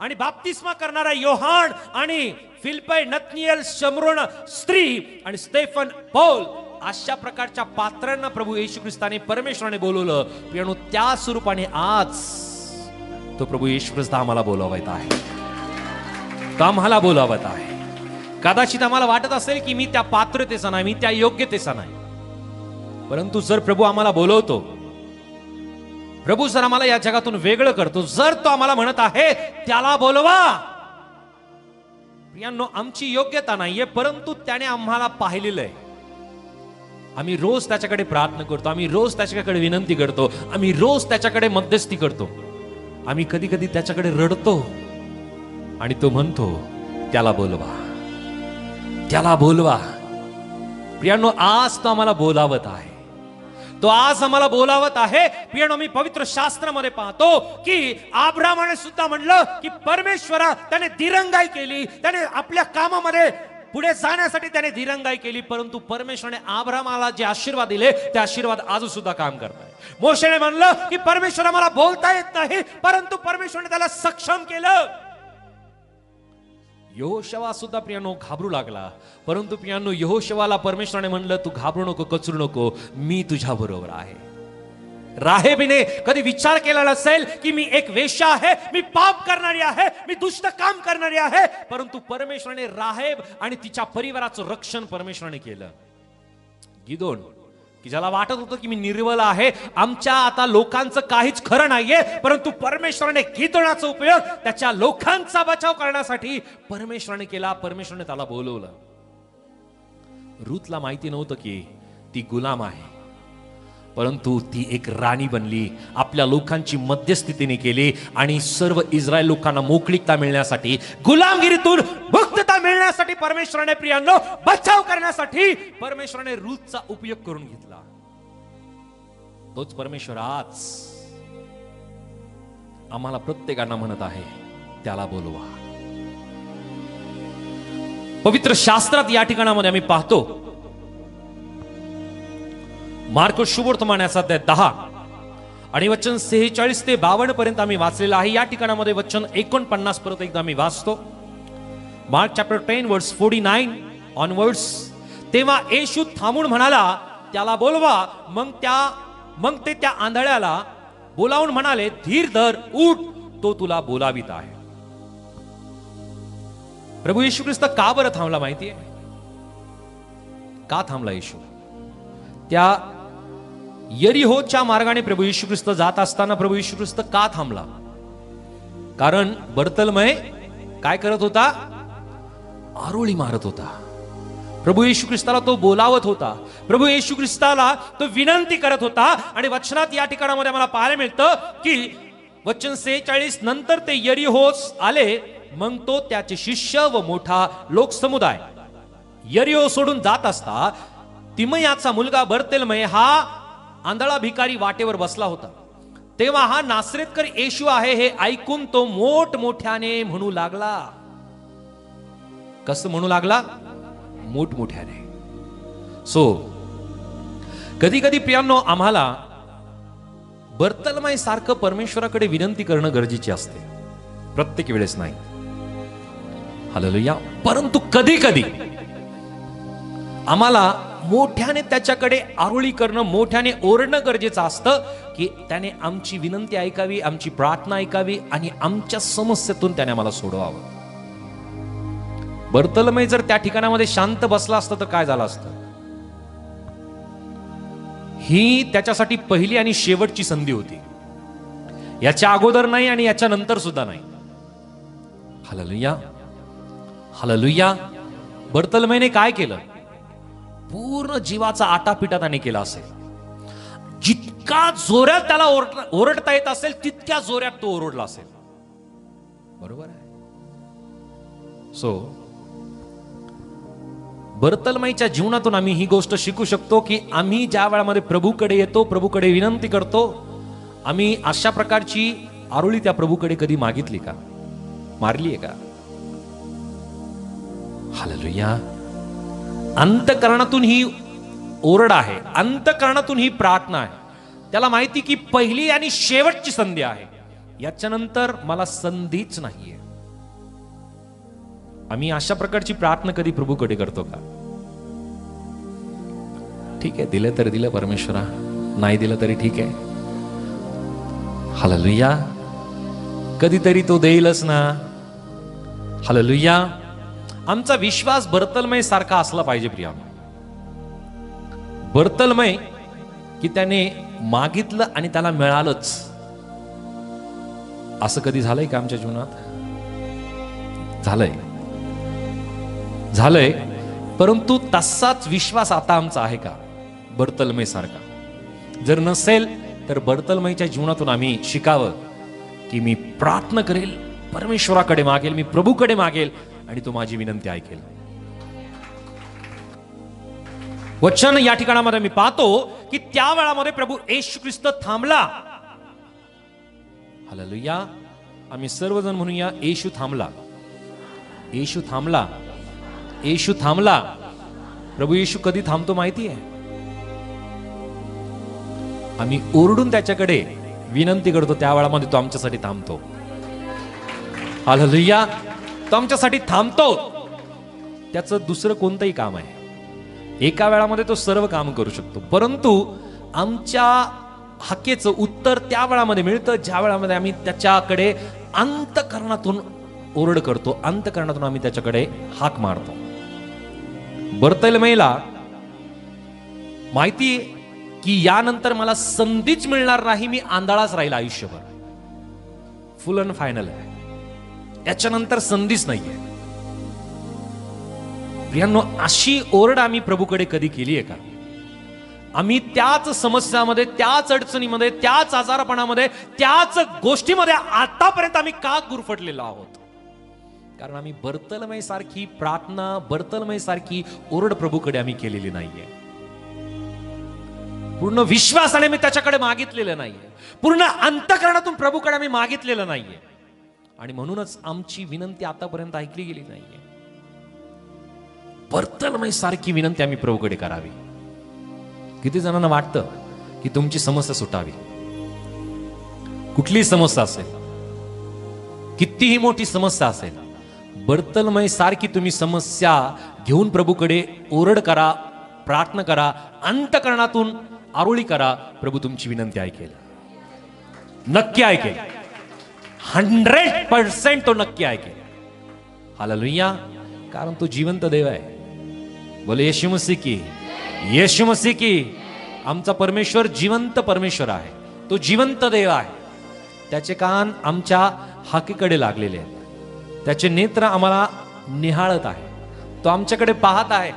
Speaker 1: आणि बाप्तिस्मा करणारा योहान आणि फिलिप्पी, नतनिएल, शमरोन स्त्री आणि स्टेफन, पौल, अशा प्रकारच्या पात्रांना प्रभू येशू ख्रिस्ताने परमेश्वराने बोलवलं. प्रियानो, त्या स्वरूपाने आज तो प्रभू येशू ख्रिस्त आम्हाला बोलावत आहे, तो आम्हाला बोलावत आहे. कदाचित आम्हाला वाटत असेल की मी त्या पात्रतेचा नाही, मी त्या योग्यतेचा नाही, परंतु जर प्रभू आम्हाला बोलवतो, प्रभू जर आम्हाला या जगातून वेगळं करतो, जर तो आम्हाला म्हणत आहे त्याला बोलवा. प्रियांनो, आमची योग्यता नाहीये, परंतु त्याने आम्हाला पाहिलेलं आहे. आम्ही रोज त्याच्याकडे प्रार्थना करतो, आम्ही रोज त्याच्याकडे विनंती करतो, आम्ही रोज त्याच्याकडे मध्यस्थी करतो, आम्ही कधी कधी त्याच्याकडे रडतो आणि तो म्हणतो त्याला बोलवा, त्याला बोलवा. प्रियांनो, आज तो आम्हाला बोलावत आहे, तो आज आम्हाला बोलावत आहे. प्रियांनो, मी पवित्र शास्त्रामध्ये पाहतो की अब्रामाने सुद्धा म्हणलं की परमेश्वरा त्याने दिरंगाई केली, त्याने आपल्या कामामध्ये पुढे जाण्यासाठी त्याने दिरंगाई केली, परंतु परमेश्वराने अब्रामाला जे आशीर्वाद दिले ते आशीर्वाद आज सुद्धा काम करतात. मोशेने म्हणलं की परमेश्वर मला बोलता येत नाही, परंतु परमेश्वराने त्याला सक्षम केलं. यहोशवा सुद्धा प्रियानो घाबरू लागला, परंतु प्रियानो यहोशवाला परमेश्वराने म्हणलं तू घाबरू नको, कचरू नको, मी तुझ्या बरोबर आहे. राहेबीने कधी विचार केला नसेल की मी एक वेश्या आहे, मी पाप करणारी आहे, मी दुष्ट काम करणारी आहे, परंतु परमेश्वराने राहेब आणि तिच्या परिवाराचं रक्षण परमेश्वराने केलं. गिदोन की ज्याला वाटत होतं की मी निर्बल आहे, आमच्या आता लोकांचं काहीच खरं नाहीये, परंतु परमेश्वराने गिदोनाचा उपयोग त्याच्या लोकांचा बचाव करण्यासाठी परमेश्वराने केला. परमेश्वराने त्याला बोलवलं. रूतला माहिती नव्हतं की ती गुलाम आहे, परंतु ती एक राणी बनली. आपल्या लोकांची मध्यस्थितीने केली आणि सर्व इस्रायल लोकांना मोकळीकता मिळण्यासाठी, गुलामगिरीतून मुक्तता मिळण्यासाठी परमेश्वराने प्रियांनो बचाव करण्यासाठी परमेश्वराने रूतचा उपयोग करून घेतला. तोच परमेश्वर आज आम्हाला प्रत्येकांना म्हणत आहे त्याला बोलवा. पवित्र शास्त्रात या ठिकाणामध्ये आम्ही पाहतो, मार्को शुभवर्तमानाचा अध्याय 10 आणि वचन 46 ते 52 पर्यंत आम्ही वाचलेलं आहे. या ठिकाणामध्ये वचन 49 परत एकदा आम्ही वाचतो. मार्क चॅप्टर 10 वर्स 49 ऑनवर्ड्स. तेव्हा येशू थांबून म्हणाला त्याला बोलवा. मग ते त्या आंधळ्याला बोलावून म्हणाले धीर धर, उठ, तो तुला बोलावित आहे. प्रभू येशू ख्रिस्त का बरं थांबला माहितीये? का थांबला येशू? त्या यरीहोच्या मार्गाने प्रभू येशू ख्रिस्त जात असताना प्रभू येशू ख्रिस्त का थांबला? कारण बर्तलमय काय करत होता? आरोळी मारत होता. प्रभू येशू ख्रिस्ताला तो बोलावत होता, प्रभू येशू ख्रिस्ताला तो विनंती करत होता. आणि वचनात या ठिकाणामध्ये मला पाहायला मिळतं की वचन 46 नंतर ते यरीहोस आले, मग तो त्याचे शिष्य व मोठा लोकसमुदाय यरीहो सोडून जात असता तिमयाचा मुलगा बर्तेलमय हा आंधळा भिकारी वाटेवर बसला होता. तेव्हा हा नासरेतकर येशू आहे हे ऐकून तो मोठमोठ्याने म्हणू लागला. कसं म्हणू लागला? मोठमोठ्याने. कधी कधी प्रियांनो आम्हाला बर्तलमय सारखं परमेश्वराकडे विनंती करणं गरजेचे असते, प्रत्येक वेळेस नाही. हालेलुया. परंतु कधी कधी आम्हाला मोठ्याने त्याच्याकडे आरोळी करणं, मोठ्याने ओरडणं गरजेचं असतं की त्याने आमची विनंती ऐकावी, आमची प्रार्थना ऐकावी आणि आमच्या समस्येतून त्याने आम्हाला सोडवावं. बर्तलमय जर त्या ठिकाणामध्ये शांत बसला असतं तर काय झालं असतं? ही त्याच्यासाठी पहिली आणि शेवटची संधी होती. याच्या अगोदर नाही आणि याच्या नंतर सुद्धा नाही. हालेलुया. हालेलुया. बर्तलमैने काय केलं? पूर्ण जीवाचा आटापिटा त्याने केला असेल. जितका जोरात त्याला ओरडता येत असेल तितक्या जोरात तो ओरडला असेल. बरोबर आहे. सो बर्तलमैच्या जीवनातून आम्ही ही गोष्ट शिकू शकतो की आम्ही ज्या वेळामध्ये प्रभूकडे येतो, प्रभूकडे विनंती करतो, आम्ही अशा प्रकारची आरोळी त्या प्रभूकडे कधी मागितली का? मारली आहे का? हालेलुया. अंतकरणातून ही ओरड आहे, अंतकरणातून ही प्रार्थना आहे. त्याला माहिती की पहिली आणि शेवटची संधी आहे, याच्यानंतर मला संधीच नाहीये. आम्ही अशा प्रकारची प्रार्थना कधी प्रभूकडे करतो का? ठीक आहे, दिलं तर दिलं परमेश्वरा, नाही दिलं तरी ठीक आहे. हालेलुया. कधीतरी तो देईलच ना. हालेलुया. आमचा विश्वास बर्तलमय सारखा असला पाहिजे प्रिया. बर्तलमय की त्याने मागितलं आणि त्याला मिळालंच, असं कधी झालंय का आमच्या जीवनात? झालंय. परंतु तसाच विश्वास आता आमचा आहे का बर्तलमय सारखा? जर नसेल तर बर्तलमयच्या जीवनातून आम्ही शिकावं की मी प्रार्थना करेल, परमेश्वराकडे मागेल, मी प्रभूकडे मागेल आणि तो माझी विनंती ऐकेल. वचन या ठिकाणामध्ये मी पाहतो की त्या वेळामध्ये प्रभू येशू ख्रिस्त थांबला. हालेलुया. आम्ही सर्वजण म्हणूया, येशू थांबला. येशू थांबला. येशू थांबला. प्रभू येशू कधी थांबतो माहिती आहे? आम्ही ओरडून त्याच्याकडे विनंती करतो त्या वेळामध्ये तो आमच्यासाठी थांबतो. हालेलुया. तो आमच्यासाठी थांबतो. त्याचं दुसरं कोणतंही काम आहे, एका वेळामध्ये तो सर्व काम करू शकतो, परंतु आमच्या हाकेचं उत्तर त्या वेळामध्ये मिळतं ज्या वेळामध्ये आम्ही त्याच्याकडे अंतकरणातून ओरड करतो, अंतकरणातून आम्ही त्याच्याकडे हाक मारतो. बर्तलमैला माहिती की यानंतर मला संधीच मिळणार नाही, मी आंधळाच राहील आयुष्यभर. फुल अँड फायनल आहे, याच्यानंतर संधीच नाहीये. प्रियांनो, अशी ओरड आम्ही प्रभूकडे कधी केली आहे का? आम्ही त्याच समस्यामध्ये, त्याच अडचणीमध्ये, त्याच आजारपणामध्ये, त्याच गोष्टीमध्ये आतापर्यंत आम्ही का गुरफटलेलो आहोत? कारण आम्ही बर्तलमय सारखी प्रार्थना, बर्तलमय सारखी ओरड प्रभूकडे आम्ही केलेली नाहीये. पूर्ण विश्वासाने मी त्याच्याकडे मागितलेलं नाहीये, पूर्ण अंतकरणातून प्रभूकडे आम्ही मागितलेलं नाहीये, आणि म्हणूनच आमची विनंती आतापर्यंत ऐकली गेली नाहीये. बर्तलमय सारखी विनंती आम्ही प्रभूकडे करावी. किती जणांना वाटतं की तुमची समस्या सुटावी? कुठलीही समस्या असेल, कितीही मोठी समस्या असेल, बर्तलमय सारखी तुम्ही समस्या घेऊन प्रभूकडे ओरड करा, प्रार्थना करा, अंतकरणातून आरोळी करा. प्रभू तुमची विनंती ऐकेल, नक्की ऐकेल. 100% तो नक्की ऐकेल. हालेलुया. कारण तो जिवंत देव आहे. बोले येशू मसीह की, येशू मसीह की. आमचा परमेश्वर जिवंत परमेश्वर आहे, तो जिवंत देव आहे. त्याचे कान आमच्या हाकेकडे लागलेले आहेत, त्याचे नेत्र आम्हाला निहाळत आहे, तो आमच्याकडे पाहत आहे.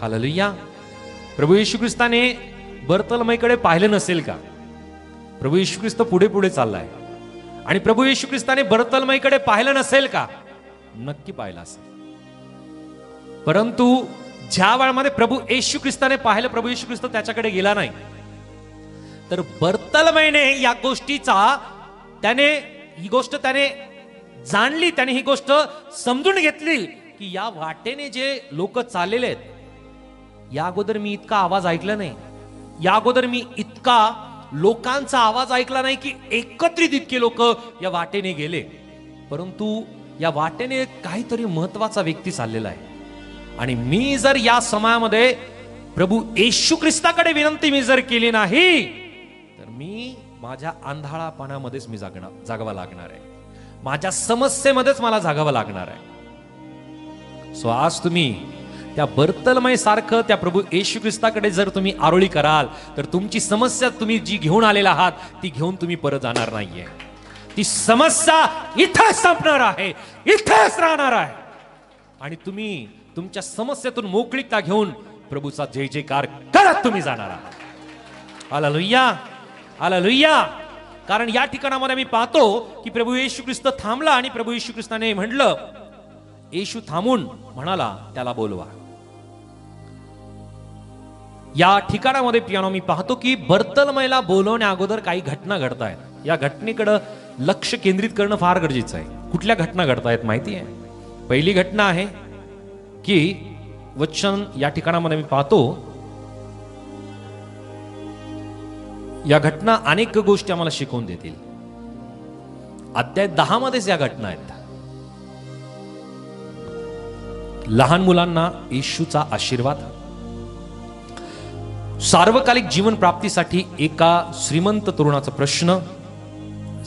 Speaker 1: हालेलुया. प्रभू येशू ख्रिस्ताने बर्तलमयकडे पाहिलं नसेल का? प्रभू येशू ख्रिस्त पुढे पुढे चाललाय, आणि प्रभू येशू ख्रिस्ताने बर्तलमयकडे पाहिलं नसेल का? नक्की पाहिलं असेल. परंतु ज्या वेळामध्ये प्रभू येशू ख्रिस्ताने पाहिलं, प्रभू येशू ख्रिस्त त्याच्याकडे गेला नाही, तर बर्तलमयने या गोष्टीचा, ही गोष्ट त्याने जाणली, त्याने ही गोष्ट समजून घेतली की या वाटेने जे लोक चाललेले आहेत, या अगोदर मी इतका आवाज ऐकला नाही, या अगोदर मी इतका लोकांचा आवाज ऐकला नाही की एकत्रित इतके लोक या वाटेने गेले. परंतु या वाटेने काहीतरी महत्वाचा व्यक्ती चाललेला आहे, आणि मी जर या समयामध्ये प्रभू येशू ख्रिस्ताकडे विनंती मी जर केली नाही, तर मी माझ्या आंधळापणामध्येच मी जागावा लागणार आहे, माझ्या समस्येमध्येच मला जागावं लागणार आहे. सो आज तुम्ही त्या बर्तलमय सारखं त्या प्रभू येशू ख्रिस्ताकडे जर तुम्ही आरोळी कराल, तर तुमची समस्या तुम्ही जी घेऊन आलेला आहात ती घेऊन तुम्ही परत जाणार नाहीये. ती समस्या इथेच संपणार आहे, इथेच राहणार आहे. आणि तुम्ही तुमच्या समस्येतून मोकळीकता घेऊन प्रभूचा जय जयकार करत तुम्ही जाणार आहात. Hallelujah, hallelujah. कारण या ठिकाणामध्ये आम्ही पाहतो की प्रभू येशू ख्रिस्त थांबला आणि प्रभू येशू ख्रिस्ताने म्हटलं, येशू थांबून म्हणाला त्याला बोलवा. या ठिकाणामध्ये पियानो मी पाहतो की बर्तलमयला बोलवण्या अगोदर काही घटना घडतायत. या घटनेकडे लक्ष केंद्रित करणं फार गरजेचं आहे. कुठल्या घटना घडतायत माहिती आहे? पहिली घटना आहे की वचन या ठिकाणामध्ये मी पाहतो, या घटना अनेक गोष्टी आम्हाला शिकवून देतील. अध्याय 10 मध्येच या घटना आहेत. लहान मुलांना येशूचा आशीर्वाद, सार्वकालिक जीवन प्राप्तीसाठी एका श्रीमंत तरुणाचा प्रश्न,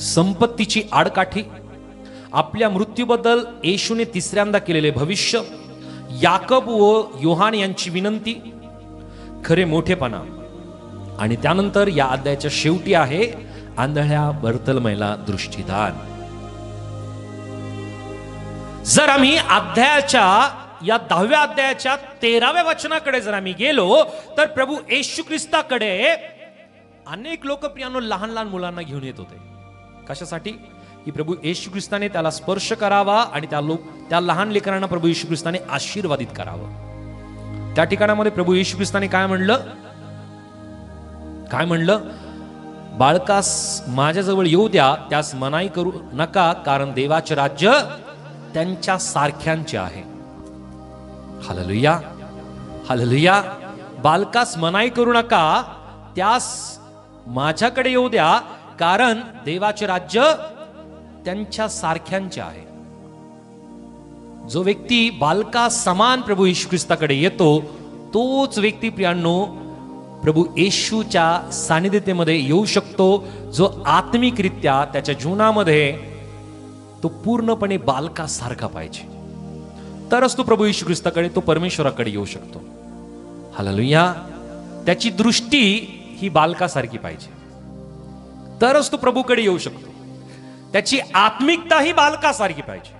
Speaker 1: संपत्तीची आडकाठी, आपल्या मृत्यूबद्दल येशूने तिसऱ्यांदा केलेले भविष्य, याकब व योहान यांची विनंती, खरे मोठेपणा आणि त्यानंतर या अध्यायाच्या शेवटी आहे आंधळ्या बर्तलमयला दृष्टीदान. जर आम्ही अध्यायाच्या या 10व्या अध्यायाच्या 13व्या वचनाकडे जर आम्ही गेलो तर प्रभू येशू ख्रिस्ताकडे अनेक लोक प्रियानो लहान लहान मुलांना घेऊन येत होते. कशासाठी? की प्रभू येशू ख्रिस्ताने त्याला स्पर्श करावा आणि त्या लहान लेकरांना प्रभू येशू ख्रिस्ताने आशीर्वादित करावं. त्या ठिकाणामध्ये प्रभू येशू ख्रिस्ताने काय म्हणलं? बाळकास माझ्याजवळ येऊ द्या, त्यास मनाई करू नका, कारण देवाचे राज्य त्यांच्या सारख्यांचे आहे. Hallelujah, hallelujah. बालकास मनाई करू नका, त्यास माझ्याकडे येऊ द्या, कारण देवाचे राज्य त्यांच्या सारख्यांचे आहे. जो व्यक्ती बालका समान प्रभू येशू ख्रिस्ताकडे येतो तोच व्यक्ती प्रियांनो प्रभू येशूच्या सानिध्यतेमध्ये येऊ शकतो, जो आत्मिकरित्या त्याच्या जीवनामध्ये तो पूर्णपणे बालकासारखा पाहिजे. तरच तो प्रभू येशू ख्रिस्ताकडे, तो परमेश्वराकडे येऊ शकतो. हालेलुया. त्याची दृष्टी ही बालकासारखी पाहिजे, तरच तो प्रभूकडे येऊ शकतो. त्याची आत्मिकता ही बालकासारखी पाहिजे,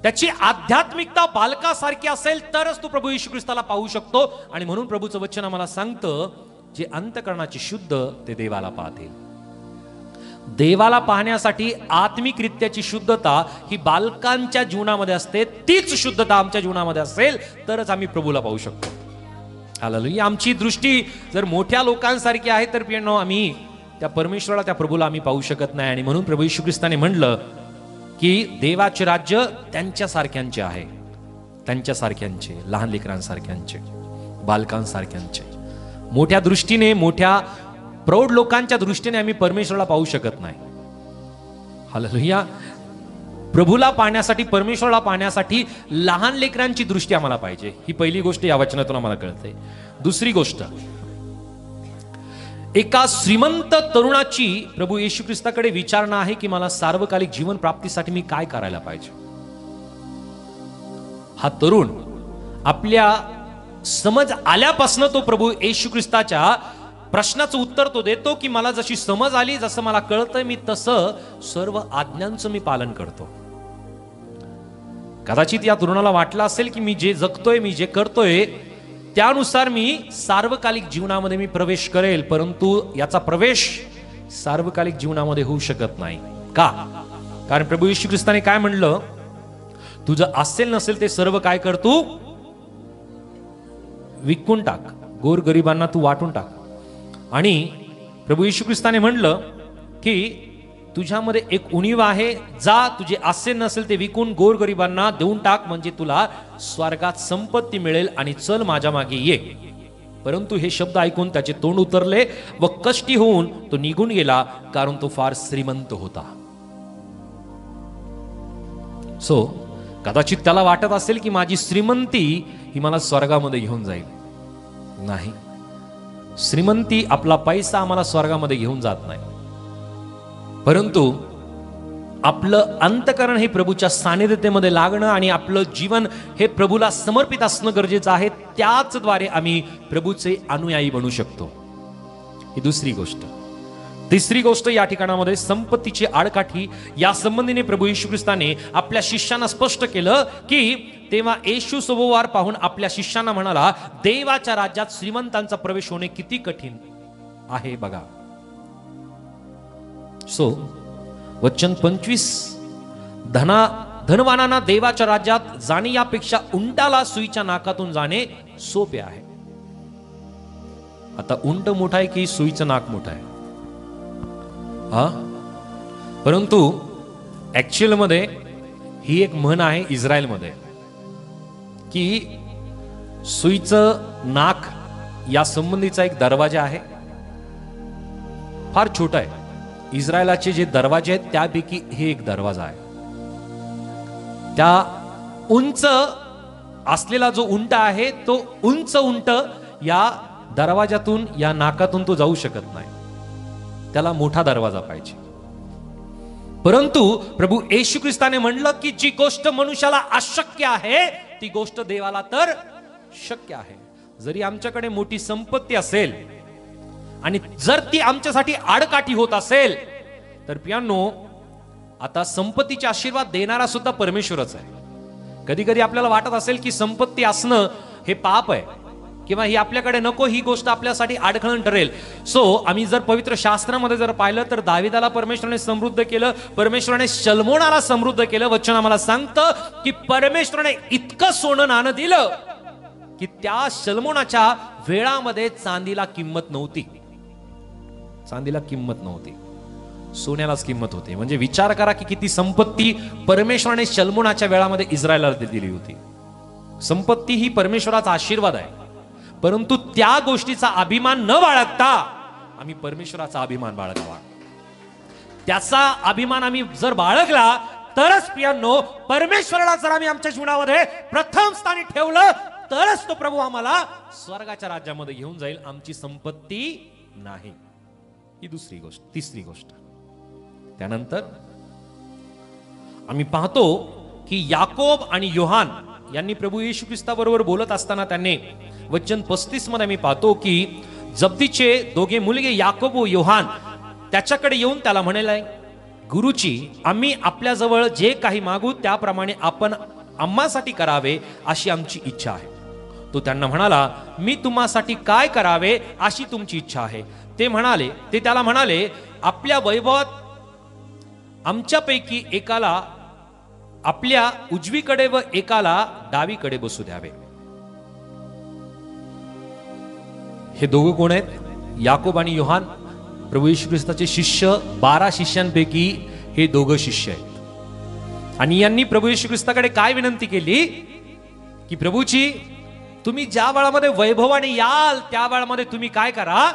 Speaker 1: त्याची आध्यात्मिकता बालकासारखी असेल तरच तो प्रभू येशू ख्रिस्ताला पाहू शकतो. आणि म्हणून प्रभूचं वचन आम्हाला सांगतं, जे अंतःकरणाचे शुद्ध ते देवाला पाहतील. देवाला पाहण्यासाठी आत्मिकरित्याची शुद्धता ही बालकांच्या जीवनामध्ये असते. तीच शुद्धता आमच्या जीवनामध्ये असेल तरच आम्ही प्रभूला पाहू शकतो. हालेलुया. आमची दृष्टी जर मोठ्या लोकांसारखी आहे तर प्रियांनो आम्ही त्या परमेश्वराला, त्या प्रभूला आम्ही पाहू शकत नाही. आणि म्हणून प्रभू येशू ख्रिस्ताने म्हणलं की देवाचे राज्य त्यांच्या सारख्यांचे आहे, त्यांच्या सारख्यांचे, लहान लेकरांसारख्यांचे, बालकांसारख्यांचे. मोठ्या दृष्टीने, मोठ्या प्रौढ लोकांच्या दृष्टीने आम्ही परमेश्वराला पाहू शकत नाही. हालेलुया. प्रभूला पाहण्यासाठी, परमेश्वराला पाहण्यासाठी लहान लेकरांची दृष्टी आम्हाला पाहिजे. ही पहिली गोष्ट या वचनातून आम्हाला कळते. दुसरी गोष्ट, एका श्रीमंत तरुणाची प्रभू येशू ख्रिस्ताकडे विचारणा आहे की मला सार्वकालिक जीवन प्राप्तीसाठी मी काय करायला पाहिजे. हा तरुण आपल्या समज आल्यापासून तो प्रभू येशू ख्रिस्ताच्या प्रश्नाचं उत्तर तो देतो की मला जशी समज आली, जसं मला कळतंय, मी तसं सर्व आज्ञांचं मी पालन करतो. कदाचित या तरुणाला वाटलं असेल की मी जे जगतोय, मी जे करतोय त्यानुसार मी सार्वकालिक जीवनामध्ये मी प्रवेश करेल, परंतु याचा प्रवेश सार्वकालिक जीवनामध्ये होऊ शकत नाही. का? कारण प्रभू येशू ख्रिस्ताने काय म्हणलं? तुझं असेल नसेल ते सर्व काय कर, तू विकून टाक, गोरगरिबांना तू वाटून टाक. आणि प्रभू येशू ख्रिस्ताने म्हणलं की तुझ्यामध्ये एक उणीव आहे, जा तुझे असेल नसेल ते विकून गोरगरिबांना देऊन टाक, म्हणजे तुला स्वर्गात संपत्ती मिळेल आणि चल माझ्या मागे ये. परंतु हे शब्द ऐकून त्याचे तोंड उतरले व कष्टी होऊन तो निघून गेला, कारण तो फार श्रीमंत होता. कदाचित त्याला वाटत असेल की माझी श्रीमंती ही मला स्वर्गामध्ये घेऊन जाईल. नाही, श्रीमंती, आपला पैसा आम्हाला स्वर्गामध्ये घेऊन जात नाही, परंतु आपलं अंतःकरण हे प्रभूच्या सानिध्यतेमध्ये लागणं आणि आपलं जीवन हे प्रभूला समर्पित असणं गरजेचं आहे. त्याच द्वारे आम्ही प्रभूचे अनुयायी बनू शकतो. ही दुसरी गोष्ट. तिसरी गोष्ट या ठिकाणामध्ये संपत्तीची आडकाठी या संबंधीने प्रभू येशू ख्रिस्ताने आपल्या शिष्यांना स्पष्ट केलं की तेव्हा येशू सभोवार पाहून आपल्या शिष्यांना म्हणाला, देवाच्या राज्यात श्रीमंतांचा प्रवेश होणे किती कठीण आहे बघा. सो वचन 25, धनवानांना देवाच्या राज्यात जाणे यापेक्षा उंटाला सुईच्या नाकातून जाणे सोपे आहे. आता उंट मोठा आहे की सुईचं नाक मोठं आहे? परंतु ऍक्च्युअल मध्ये ही एक म्हण आहे इस्रायलमध्ये की सुईचं नाक या संबंधीचा एक दरवाजा आहे, फार छोटा आहे. इस्रायलाचे जे दरवाजे आहेत त्यापैकी हे एक दरवाजा आहे. त्या उंच असलेला जो उंट आहे तो उंच उंट या दरवाजातून या नाकातून तो जाऊ शकत नाही, त्याला मोठा दरवाजा पाहिजे. परंतु प्रभू येशू ख्रिस्ताने म्हणलं की जी गोष्ट मनुष्याला अशक्य आहे ती गोष्ट देवाला तर शक्य आहे. जरी आमच्याकडे मोठी संपत्ती असेल आणि जर ती आमच्यासाठी आडकाठी होत असेल तर प्रियांनो, आता संपत्तीचे आशीर्वाद देणारा सुद्धा परमेश्वरच आहे. कधी कधी आपल्याला वाटत असेल की संपत्ती असणं हे पाप आहे किंवा ही आपल्याकडे नको, ही गोष्ट आपल्यासाठी अडखळण ठरेल. सो आम्ही जर पवित्र शास्त्रामध्ये जर पाहिलं तर दाविदाला परमेश्वराने समृद्ध केलं, परमेश्वराने शल्मोनाला समृद्ध केलं. वचन आम्हाला सांगतं की परमेश्वराने इतकं सोनं नाणं दिलं की त्या शल्मोनाच्या वेळामध्ये चांदीला किंमत नव्हती, चांदीला किंमत नव्हती, सोन्यालाच किंमत होती. म्हणजे विचार करा की किती संपत्ती परमेश्वराने शल्मोनाच्या वेळामध्ये इस्रायलला दिली होती. संपत्ती ही परमेश्वराचा आशीर्वाद आहे, परंतु त्या गोष्टीचा अभिमान न बाळगता आम्ही परमेश्वराचा अभिमान बाळगावा. त्याचा अभिमान आम्ही जर बाळगला तरच प्रियांनो, परमेश्वराला जर आम्ही आमच्या जीवनामध्ये प्रथम स्थानी ठेवलं तरच तो प्रभू आम्हाला स्वर्गाच्या राज्यामध्ये घेऊन जाईल, आमची संपत्ती नाही. ही दुसरी गोष्ट. तिसरी गोष्ट, त्यानंतर आम्ही पाहतो की याकोब आणि योहान यांनी प्रभू येशू ख्रिस्ताबरोबर बोलत असताना त्यांनी वचन 35 मध्ये आम्ही पाहतो की जब्दीचे दोघे मुलगे याकोब व योहान त्याच्याकडे येऊन त्याला म्हणाले, गुरुची, आम्ही आपल्याजवळ जे काही मागू त्याप्रमाणे आपण आम्हासाठी करावे अशी आमची इच्छा आहे. तो त्यांना म्हणाला, मी तुम्हासाठी काय करावे अशी तुमची इच्छा आहे? ते त्याला म्हणाले, आपल्या वैभवात आमच्यापैकी एकाला आपल्या उजवीकडे व एकाला डावीकडे बसू द्यावे. हे दोघं कोण आहेत? याकोब आणि योहान, प्रभू येशू ख्रिस्ताचे शिष्य. 12 शिष्यांपैकी हे दोघं शिष्य आहेत. आणि यांनी प्रभू येशू ख्रिस्ताकडे काय विनंती केली की प्रभूची, तुम्ही ज्या वेळामध्ये वैभवाने याल त्या वेळामध्ये तुम्ही काय करा,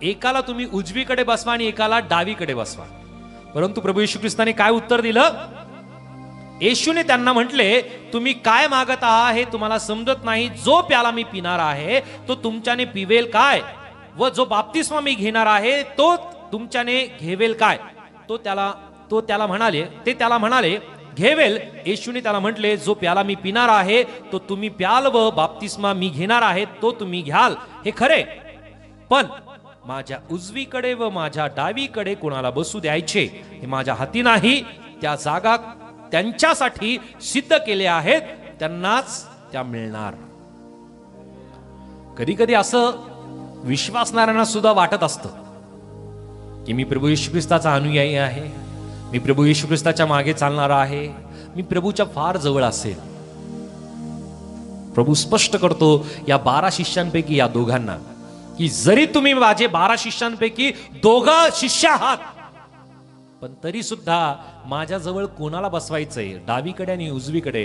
Speaker 1: एकाला तुम्ही उजवीकडे बसवा आणि एकाला डावीकडे बसवा. परंतु प्रभू येशू ख्रिस्ताने काय उत्तर दिलं? येशूने त्यांना म्हटले, तुम्ही काय मागत आहात हे तुम्हाला समजत नाही. जो प्याला मी पिणार आहे तो तुमच्याने पिवेल काय, व जो बाप्तिस्मा मी घेणार आहे तो तुमच्याने घेवेल काय? ते त्याला म्हणाले घेवेल. येशूने त्याला म्हटले, जो प्याला मी पिणार आहे तो तुम्ही प्याल व बाप्तिस्मा मी घेणार आहे तो तुम्ही घ्याल हे खरे, पण माझ्या उजवीकडे व माझ्या डावीकडे कोणाला बसू द्यायचे हे माझ्या हाती नाही. त्या जागा त्यांच्यासाठी सिद्ध केले आहेत, त्यांनाच त्या मिळणार. कधी कधी असं विश्वासणाऱ्यांना सुद्धा वाटत असतं की मी प्रभू येशू ख्रिस्ताचा अनुयायी आहे, मी प्रभू येशू ख्रिस्ताच्या मागे चालणारा आहे, मी प्रभूच्या फार जवळ असेल. प्रभू स्पष्ट करतो या 12 शिष्यांपैकी या दोघांना की जरी तुम्ही माझे 12 शिष्यांपैकी 2 शिष्य आहात, पण तरी सुद्धा माझ्या जवळ कोणाला बसवायचंय, डावीकडे आणि उजवीकडे,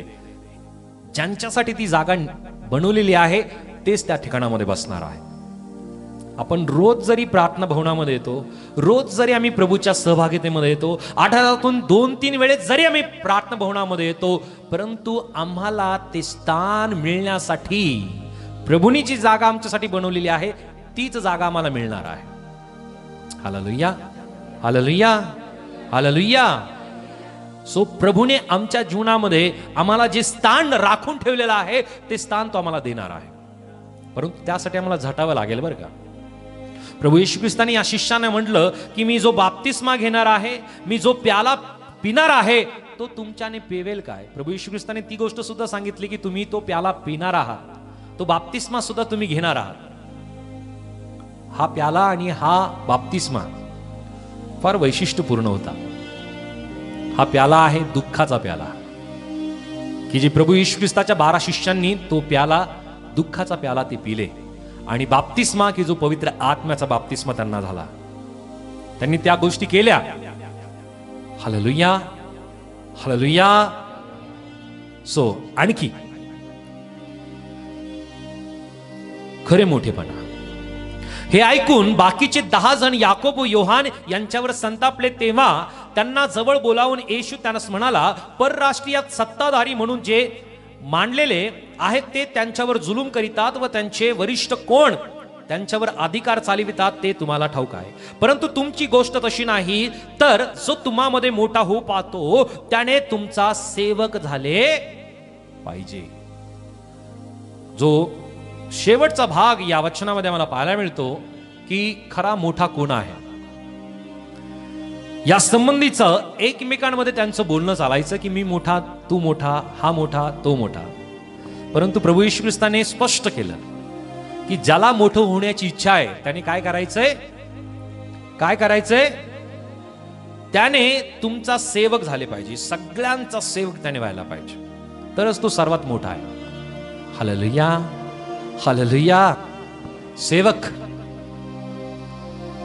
Speaker 1: ज्यांच्यासाठी ती जागा बनवलेली आहे तेच त्या ठिकाणामध्ये बसणार आहे. आपण रोज जरी प्रार्थना भवनामध्ये येतो, रोज जरी आम्ही प्रभूच्या सहभागितेमध्ये येतो, आठवड्यातून 2-3 वेळेस जरी आम्ही प्रार्थना भवनामध्ये येतो, परंतु आम्हाला ते स्थान मिळण्यासाठी प्रभूनी जी जागा आमच्यासाठी बनवलेली आहे तीच जागा आम्हाला मिळणार आहे. Hallelujah, hallelujah, hallelujah. सो प्रभूने आमच्या जीवनामध्ये आम्हाला जे स्थान राखून ठेवलेलं आहे ते स्थान तो आम्हाला देणार आहे, परंतु त्यासाठी आम्हाला झटावं लागेल बरं का. प्रभू येशू ख्रिस्ताने या शिष्याने म्हटलं की मी जो बाप्तिस्मा घेणार आहे, मी जो प्याला पिणार आहे, तो तुमच्याने पेवेल काय? प्रभू येशू ख्रिस्ताने ती गोष्ट सुद्धा सांगितली की तुम्ही तो प्याला पिणार आहात, तो बाप्तिस्मा सुद्धा तुम्ही घेणार आहात. हा प्याला आणि हा बाप्तिस्मा फार वैशिष्ट्यपूर्ण होता. हा प्याला आहे दुःखाचा प्याला, की जे प्रभू येशू ख्रिस्ताच्या 12 शिष्यांनी तो प्याला, दुःखाचा प्याला ते पिले. आणि बाप्तिस्मा, की जो पवित्र आत्म्याचा बाप्तिस्मा त्यांना झाला, त्यांनी त्या गोष्टी केल्या. Hallelujah, hallelujah. सो आणखी खरे मोठेपणा. हे ऐकून बाकीचे 10 जण याकोब व योहान यांच्यावर संतापले. तेव्हा त्यांना जवळ बोलावून येशू त्यांना म्हणाला, परराष्ट्रीयात सत्ताधारी म्हणून जे मांडलेले आहेत ते त्यांच्यावर जुलूम करीतात व त्यांचे वरिष्ठ कोण त्यांच्यावर अधिकार चालवितात ते तुम्हाला ठाऊक आहे. परंतु तुमची गोष्ट तशी नाही, तर जो तुम्हामध्ये मोठा होऊ पाहतो त्याने तुमचा सेवक झाले पाहिजे. जो शेवटचा भाग या वचनामध्ये मला पाहायला मिळतो की खरा मोठा कोण आहे या संबंधीचं एकमेकांमध्ये त्यांचं बोलणं चालायचं की मी मोठा, तू मोठा, हा मोठा, तो मोठा. परंतु प्रभू येशू ख्रिस्ताने स्पष्ट केलं की ज्याला मोठं होण्याची इच्छा आहे त्याने काय करायचंय, काय करायचंय, त्याने तुमचा सेवक झाले पाहिजे. सगळ्यांचा सेवक त्याने व्हायला पाहिजे, तरच तो सर्वात मोठा आहे. Hallelujah, hallelujah. सेवक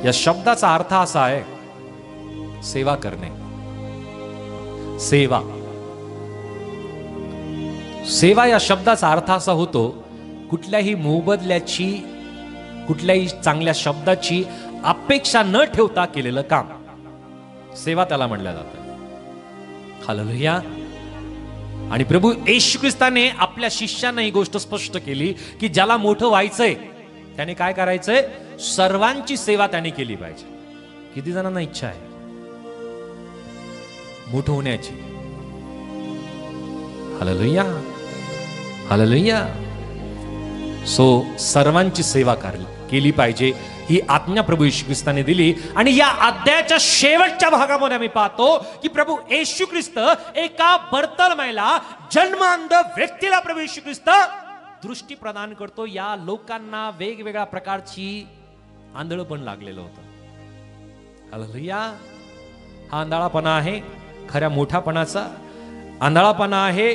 Speaker 1: या शब्दाचा अर्थ असा आहे, सेवा करणे. सेवा, सेवा या शब्दाचा अर्थ असा होतो कुठल्याही मोबदल्याची, कुठल्याही चांगल्या शब्दाची अपेक्षा न ठेवता केलेलं काम, सेवा त्याला म्हणलं जातं. हालेलुया. आणि प्रभू येशू ख्रिस्ताने आपल्या शिष्यांना ही गोष्ट स्पष्ट केली की ज्याला मोठं व्हायचंय त्याने काय करायचंय, सर्वांची सेवा त्याने केली पाहिजे. किती जणांना इच्छा आहे मोठं होण्याची? Hallelujah, hallelujah. सो सर्वांची सेवा केली पाहिजे ही आज्ञा प्रभू येशू ख्रिस्ताने दिली. आणि या अध्यायाच्या शेवटच्या भागामध्ये आम्ही पाहतो की प्रभू येशू ख्रिस्त एका बर्तलमयला, जन्मांध व्यक्तीला प्रभू येशू ख्रिस्त दृष्टी प्रदान करतो. या लोकांना वेगवेगळ्या प्रकारची आंधळं पण लागलेलं होतं. हालेलुया. हा आंधळापणा आहे खऱ्या मोठापणाचा. आंधळापणा आहे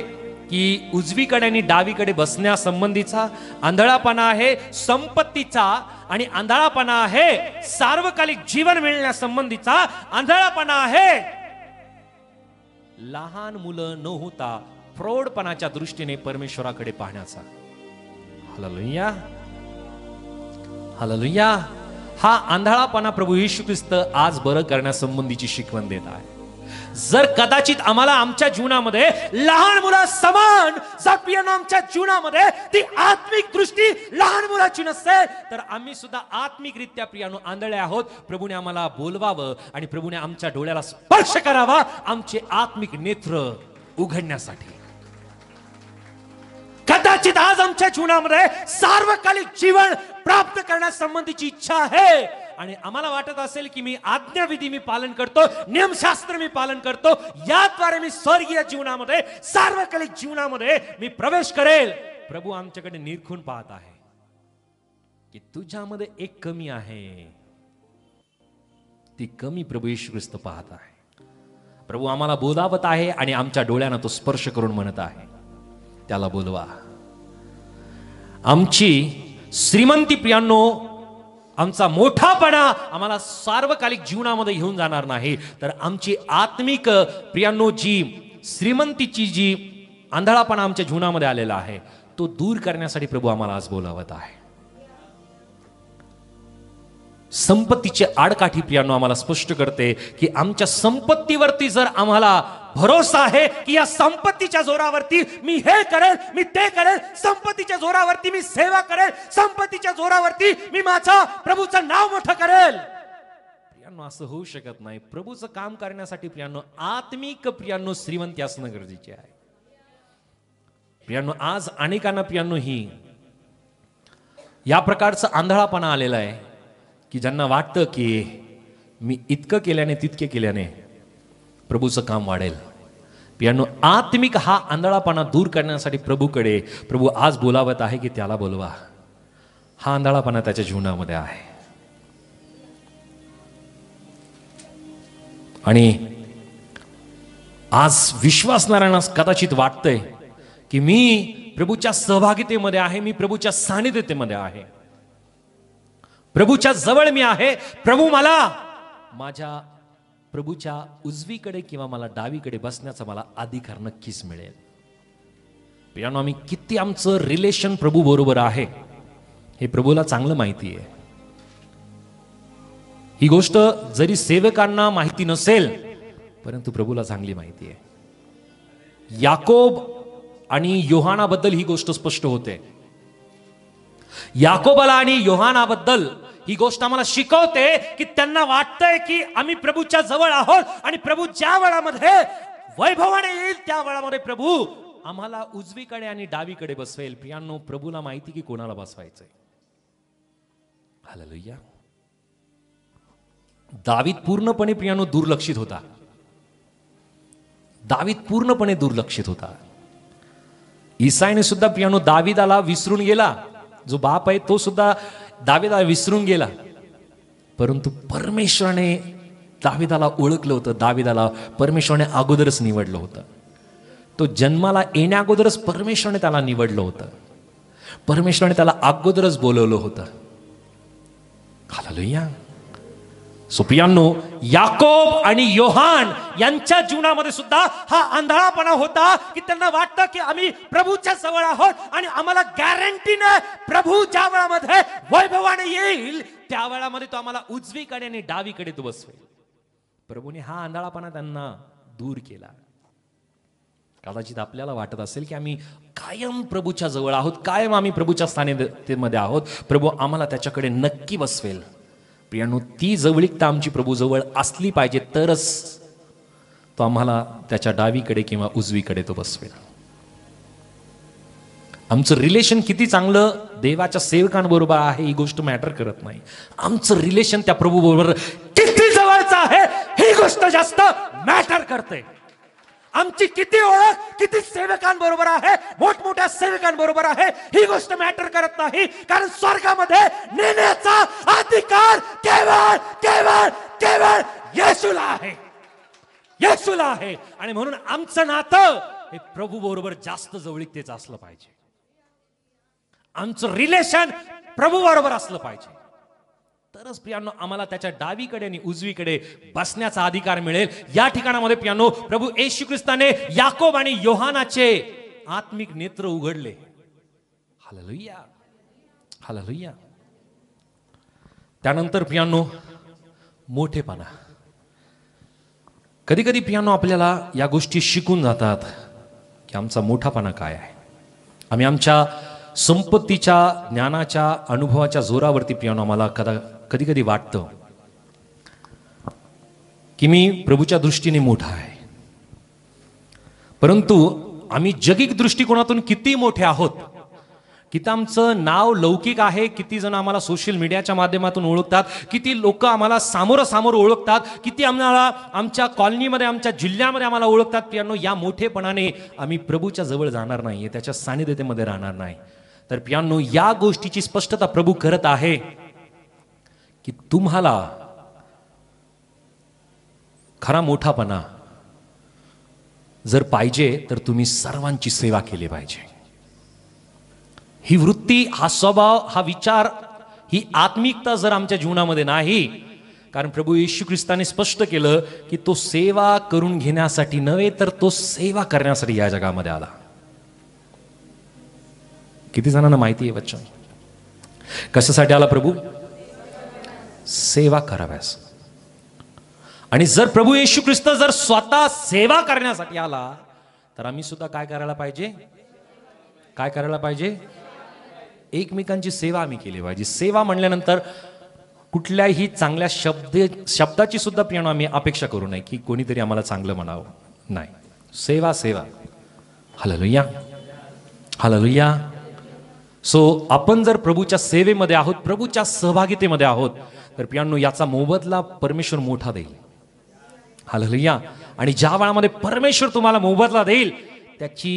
Speaker 1: की उजवीकडे आणि डावीकडे बसण्यासंबंधीचा. आंधळापणा आहे संपत्तीचा. आणि आंधळापणा आहे सार्वकालिक जीवन मिळण्यासंबंधीचा. आंधळापणा आहे लहान मुलं न होता प्रौढपणाच्या दृष्टीने परमेश्वराकडे पाहण्याचा. Hallelujah, hallelujah. हा आंधळापणा प्रभू येशू ख्रिस्त आज बरं करण्यासंबंधीची शिकवण देत आहे. जर कदाचित आम्हाला आमच्या जीवनामध्ये लहान मुला समान जर आमच्या जीवनामध्ये ती आत्मिक दृष्टी लहान मुलाची नसेल तर आम्ही सुद्धा आत्मिकरित्या प्रियानो आंधळे आहोत. प्रभूने आम्हाला बोलवावं आणि प्रभूने आमच्या डोळ्याला स्पर्श करावा आमचे आत्मिक नेत्र उघडण्यासाठी. कदाचित आज आमच्या जीवनामध्ये सार्वकालिक जीवन प्राप्त करण्यासंबंधीची इच्छा आहे आणि आम्हाला वाटत असेल की मी आज्ञाविधी मी पालन करतो, नियमशास्त्र मी पालन करतो, याद्वारे मी स्वर्गीय जीवनामध्ये, सार्वकालिक जीवनामध्ये मी प्रवेश करेल. प्रभू आमच्याकडे निरखून पाहत आहे की तुझ्यामध्ये एक कमी आहे. ती कमी प्रभू येशू ख्रिस्त पाहत आहे. प्रभू आम्हाला बोलावत आहे आणि आमच्या डोळ्यांना तो स्पर्श करून म्हणत आहे, त्याला बोलवा. आमची श्रीमंती प्रियांनो, आमचा मोठापणा आम्हाला सार्वकालिक जीवनामध्ये घेऊन जाणार नाही, तर आमची आत्मिक प्रियांनो जी श्रीमंतीची जी आंधळापणा आमच्या जीवनामध्ये आलेला आहे तो दूर करण्यासाठी प्रभू आम्हाला आज बोलावत आहे. संपत्तीचे आडकाठी प्रियांनो आम्हाला स्पष्ट करते की आमच्या संपत्तीवरती जर आम्हाला भरोसा आहे की या संपत्तीच्या जोरावरती मी हे करेल, मी ते करेल, संपत्तीच्या जोरावरती मी सेवा करेल, संपत्तीच्या जोरावरती मी माझा प्रभूचं नाव मोठं करेल, प्रियांनो असं होऊ शकत नाही. प्रभूचं काम करण्यासाठी प्रियांनो आत्मिक प्रियांनो श्रीमंती असणं गरजेचे आहे. प्रियांनो आज अनेकांना प्रियांनो ही या प्रकारचा आंधळापणा आलेला आहे की ज्यांना वाटतं की मी इतकं केल्याने तितके केल्याने प्रभूचं काम वाढेल. पियानो आत्मिक हा आंधळापणा दूर करण्यासाठी प्रभूकडे प्रभू आज बोलावत आहे की त्याला बोलवा. हा आंधळापणा त्याच्या जीवनामध्ये आहे. आणि आज विश्वासणाऱ्यांना कदाचित वाटतंय की मी प्रभूच्या सहभागितेमध्ये आहे, मी प्रभूच्या सानिध्यतेमध्ये आहे, प्रभूच्या जवळ मी आहे, प्रभू मला माझ्या प्रभूच्या उजवीकडे किंवा मला डावीकडे बसण्याचा मला अधिकार नक्कीच मिळेल. पियानो आम्ही किती आमचं रिलेशन प्रभू बरोबर आहे हे प्रभूला चांगलं माहिती आहे. ही गोष्ट जरी सेवकांना माहिती नसेल परंतु प्रभूला चांगली माहिती आहे. याकोब आणि योहानाबद्दल ही गोष्ट स्पष्ट होते. याकोबाला आणि योहानाबद्दल ही गोष्ट आम्हाला शिकवते की त्यांना वाटतंय की आम्ही प्रभूच्या जवळ आहोत आणि प्रभू ज्या वेळामध्ये वैभवाने येईल त्या वेळामध्ये प्रभू आम्हाला उजवीकडे आणि डावीकडे बसवेल. प्रियांनो, प्रभूला माहिती की कोणाला बसवायचंय. हालेलुया. दावीद पूर्णपणे प्रियांनो दुर्लक्षित होता. दावीद पूर्णपणे दुर्लक्षित होता. ईसाईने सुद्धा प्रियांनो दावीदाला विसरून गेला. जो बाप आहे तो सुद्धा दावीदाला विसरून गेला. परंतु परमेश्वराने दावीदाला ओळखलं होतं. दावीदाला परमेश्वराने अगोदरच निवडलं होतं. तो जन्माला येण्या अगोदरच परमेश्वराने त्याला निवडलं होतं. परमेश्वराने त्याला अगोदरच बोलवलं होतं. हालेलुया. सो प्रियांनो, याकोब आणि योहान यांच्या जीवनामध्ये सुद्धा हा आंधळापणा होता की त्यांना वाटतं की आम्ही प्रभूच्या जवळ आहोत आणि आम्हाला गॅरंटीने प्रभू ज्या वेळामध्ये वैभवाने येईल त्या वेळामध्ये तो आम्हाला उजवीकडे आणि डावीकडे तो बसवेल. प्रभूने हा आंधळापणा त्यांना दूर केला. कदाचित आपल्याला वाटत असेल की आम्ही कायम प्रभूच्या जवळ आहोत, कायम आम्ही प्रभूच्या स्थानामध्ये आहोत, प्रभू आम्हाला त्याच्याकडे नक्की बसवेल. प्रियांनो, ती जवळीकता आमची प्रभू जवळ असली पाहिजे तरच तो आम्हाला त्याच्या डावीकडे किंवा उजवीकडे तो बसवेल. आमचं रिलेशन किती चांगलं देवाच्या सेवकांबरोबर आहे ही गोष्ट मॅटर करत नाही. आमचं रिलेशन त्या प्रभू बरोबर किती जवळचं आहे ही गोष्ट जास्त मॅटर करते. आमची किती ओळख किती सेवकांबरोबर आहे, मोठमोठ्या सेवकांबरोबर आहे ही गोष्ट मॅटर करत नाही. कारण स्वर्गामध्ये नेण्याचा अधिकार केवळ केवळ केवळ येशूला आहे. येशूला आहे. आणि म्हणून आमचं नातं हे प्रभू बरोबर जास्त जवळीकतेचं असलं पाहिजे. आमचं रिलेशन प्रभू बरोबर असलं पाहिजे. तरच प्रियांनो आम्हाला त्याच्या डावीकडे आणि उजवीकडे बसण्याचा अधिकार मिळेल. या ठिकाणामध्ये प्रियांनो प्रभू येशू ख्रिस्ताने याकोब आणि योहानाचे आत्मिक नेत्र उघडले. हालेलुया. हालेलुया. त्यानंतर प्रियांनो मोठेपणा. कधी कधी प्रियांनो आपल्याला या गोष्टी शिकून जातात की आमचा मोठापणा काय आहे. आम्ही आमच्या संपत्तीच्या ज्ञानाच्या अनुभवाच्या जोरावरती प्रियांनो आम्हाला कधी कधी वाटतं की मी प्रभूच्या दृष्टीने मोठा आहे. परंतु आम्ही जगिक दृष्टिकोनातून किती मोठे आहोत, किती आमचं नाव लौकिक आहे, किती जण आम्हाला सोशल मीडियाच्या माध्यमातून ओळखतात, किती लोक आम्हाला सामोरासमोर ओळखतात, किती आम्हाला आमच्या कॉलनीमध्ये आमच्या जिल्ह्यामध्ये आम्हाला ओळखतात. प्रियांनो, या मोठेपणाने आम्ही प्रभूच्या जवळ जाणार नाही, त्याच्या सानिध्यतेमध्ये राहणार नाही. तर प्रियांनो, या गोष्टीची स्पष्टता प्रभू करत आहे की तुम्हाला खरा मोठापणा जर पाहिजे तर तुम्ही सर्वांची सेवा केली पाहिजे. ही वृत्ती, हा स्वभाव, हा विचार, ही आत्मिकता जर आमच्या जीवनामध्ये नाही, कारण प्रभू येशू ख्रिस्ताने स्पष्ट केलं की तो सेवा करून घेण्यासाठी नव्हे तर तो सेवा करण्यासाठी या जगामध्ये आला. किती जणांना माहिती आहे वचन कशासाठी आला प्रभू? सेवा कराव्यास. आणि जर प्रभू येशू ख्रिस्त जर स्वतः सेवा करण्यासाठी आला तर आम्ही सुद्धा काय करायला पाहिजे? काय करायला पाहिजे? एकमेकांची सेवा आम्ही केली पाहिजे. सेवा म्हणल्यानंतर कुठल्याही चांगल्या शब्दाची सुद्धा प्रियांनो आम्ही अपेक्षा करू नये की कोणीतरी आम्हाला चांगलं म्हणावं. नाही, सेवा सेवा. हालेलुया. हालेलुया. सो आपण जर प्रभूच्या सेवेमध्ये आहोत, प्रभूच्या सहभागितेमध्ये आहोत, तर प्रियांनो याचा मोबदला परमेश्वर मोठा देईल. हालेलुया. आणि ज्या वेळामध्ये परमेश्वर तुम्हाला मोबदला देईल त्याची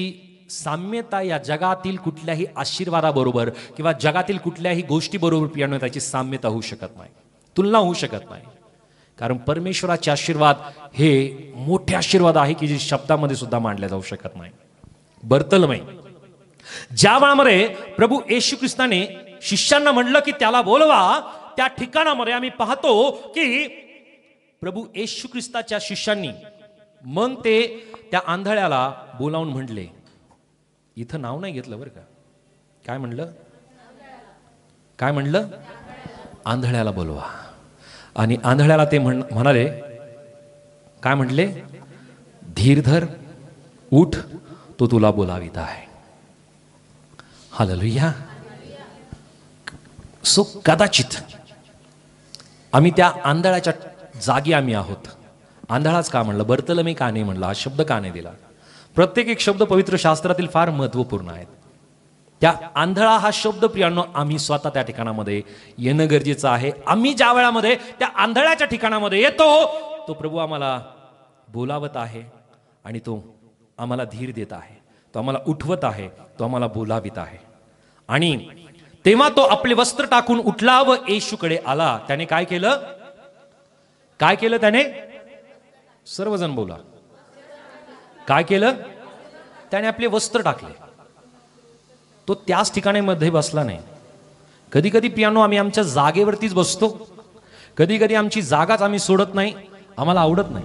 Speaker 1: साम्यता या जगातील कुठल्याही आशीर्वादाबरोबर किंवा जगातील कुठल्याही गोष्टीबरोबर प्रियांनो त्याची साम्यता होऊ शकत नाही, तुलना होऊ शकत नाही. कारण परमेश्वराचे आशीर्वाद हे मोठे आशीर्वाद आहे की जे शब्दामध्ये सुद्धा मांडले जाऊ शकत नाही. बर्तलमै ज्या वेळामध्ये प्रभू येशू ख्रिस्ताने शिष्यांना म्हणलं की त्याला बोलवा, त्या ठिकाणामध्ये आम्ही पाहतो की प्रभू येशू ख्रिस्ताच्या शिष्यांनी मग ते त्या आंधळ्याला बोलावून म्हणले. इथं नाव नाही घेतलं बरं का. काय म्हणलं? काय म्हणलं? आंधळ्याला बोलवा. आणि आंधळ्याला ते म्हणाले, काय म्हणले? धीर धर, उठ, तो तुला बोलावित आहे. हालेलुया. सो कदाचित आम्ही त्या आंधळ्याच्या जागी आम्ही आहोत. आंधळाच का म्हणलं? बर्तलमै का नाही म्हणलं? हा शब्द का नाही दिला? प्रत्येक एक शब्द पवित्र शास्त्रातील फार महत्वपूर्ण आहेत. त्या आंधळा हा शब्द प्रियांनो आम्ही स्वतः त्या ठिकाणामध्ये येणं गरजेचं आहे. आम्ही ज्या वेळामध्ये त्या आंधळ्याच्या ठिकाणामध्ये येतो तो प्रभू आम्हाला बोलावत आहे आणि तो आम्हाला धीर देत आहे, तो आम्हाला उठवत आहे, तो आम्हाला बोलावित आहे. आणि तेव्हा तो आपले वस्त्र टाकून उठला व येशूकडे आला. त्याने काय केलं? काय केलं त्याने? सर्वजण बोला. काय केलं? त्याने आपले वस्त्र टाकले. तो त्याच ठिकाणामध्ये बसला नाही. कधी कधी प्रियांनो आम्ही आमच्या जागेवरतीच बसतो, कधी कधी आमची जागाच आम्ही सोडत नाही, आम्हाला आवडत नाही.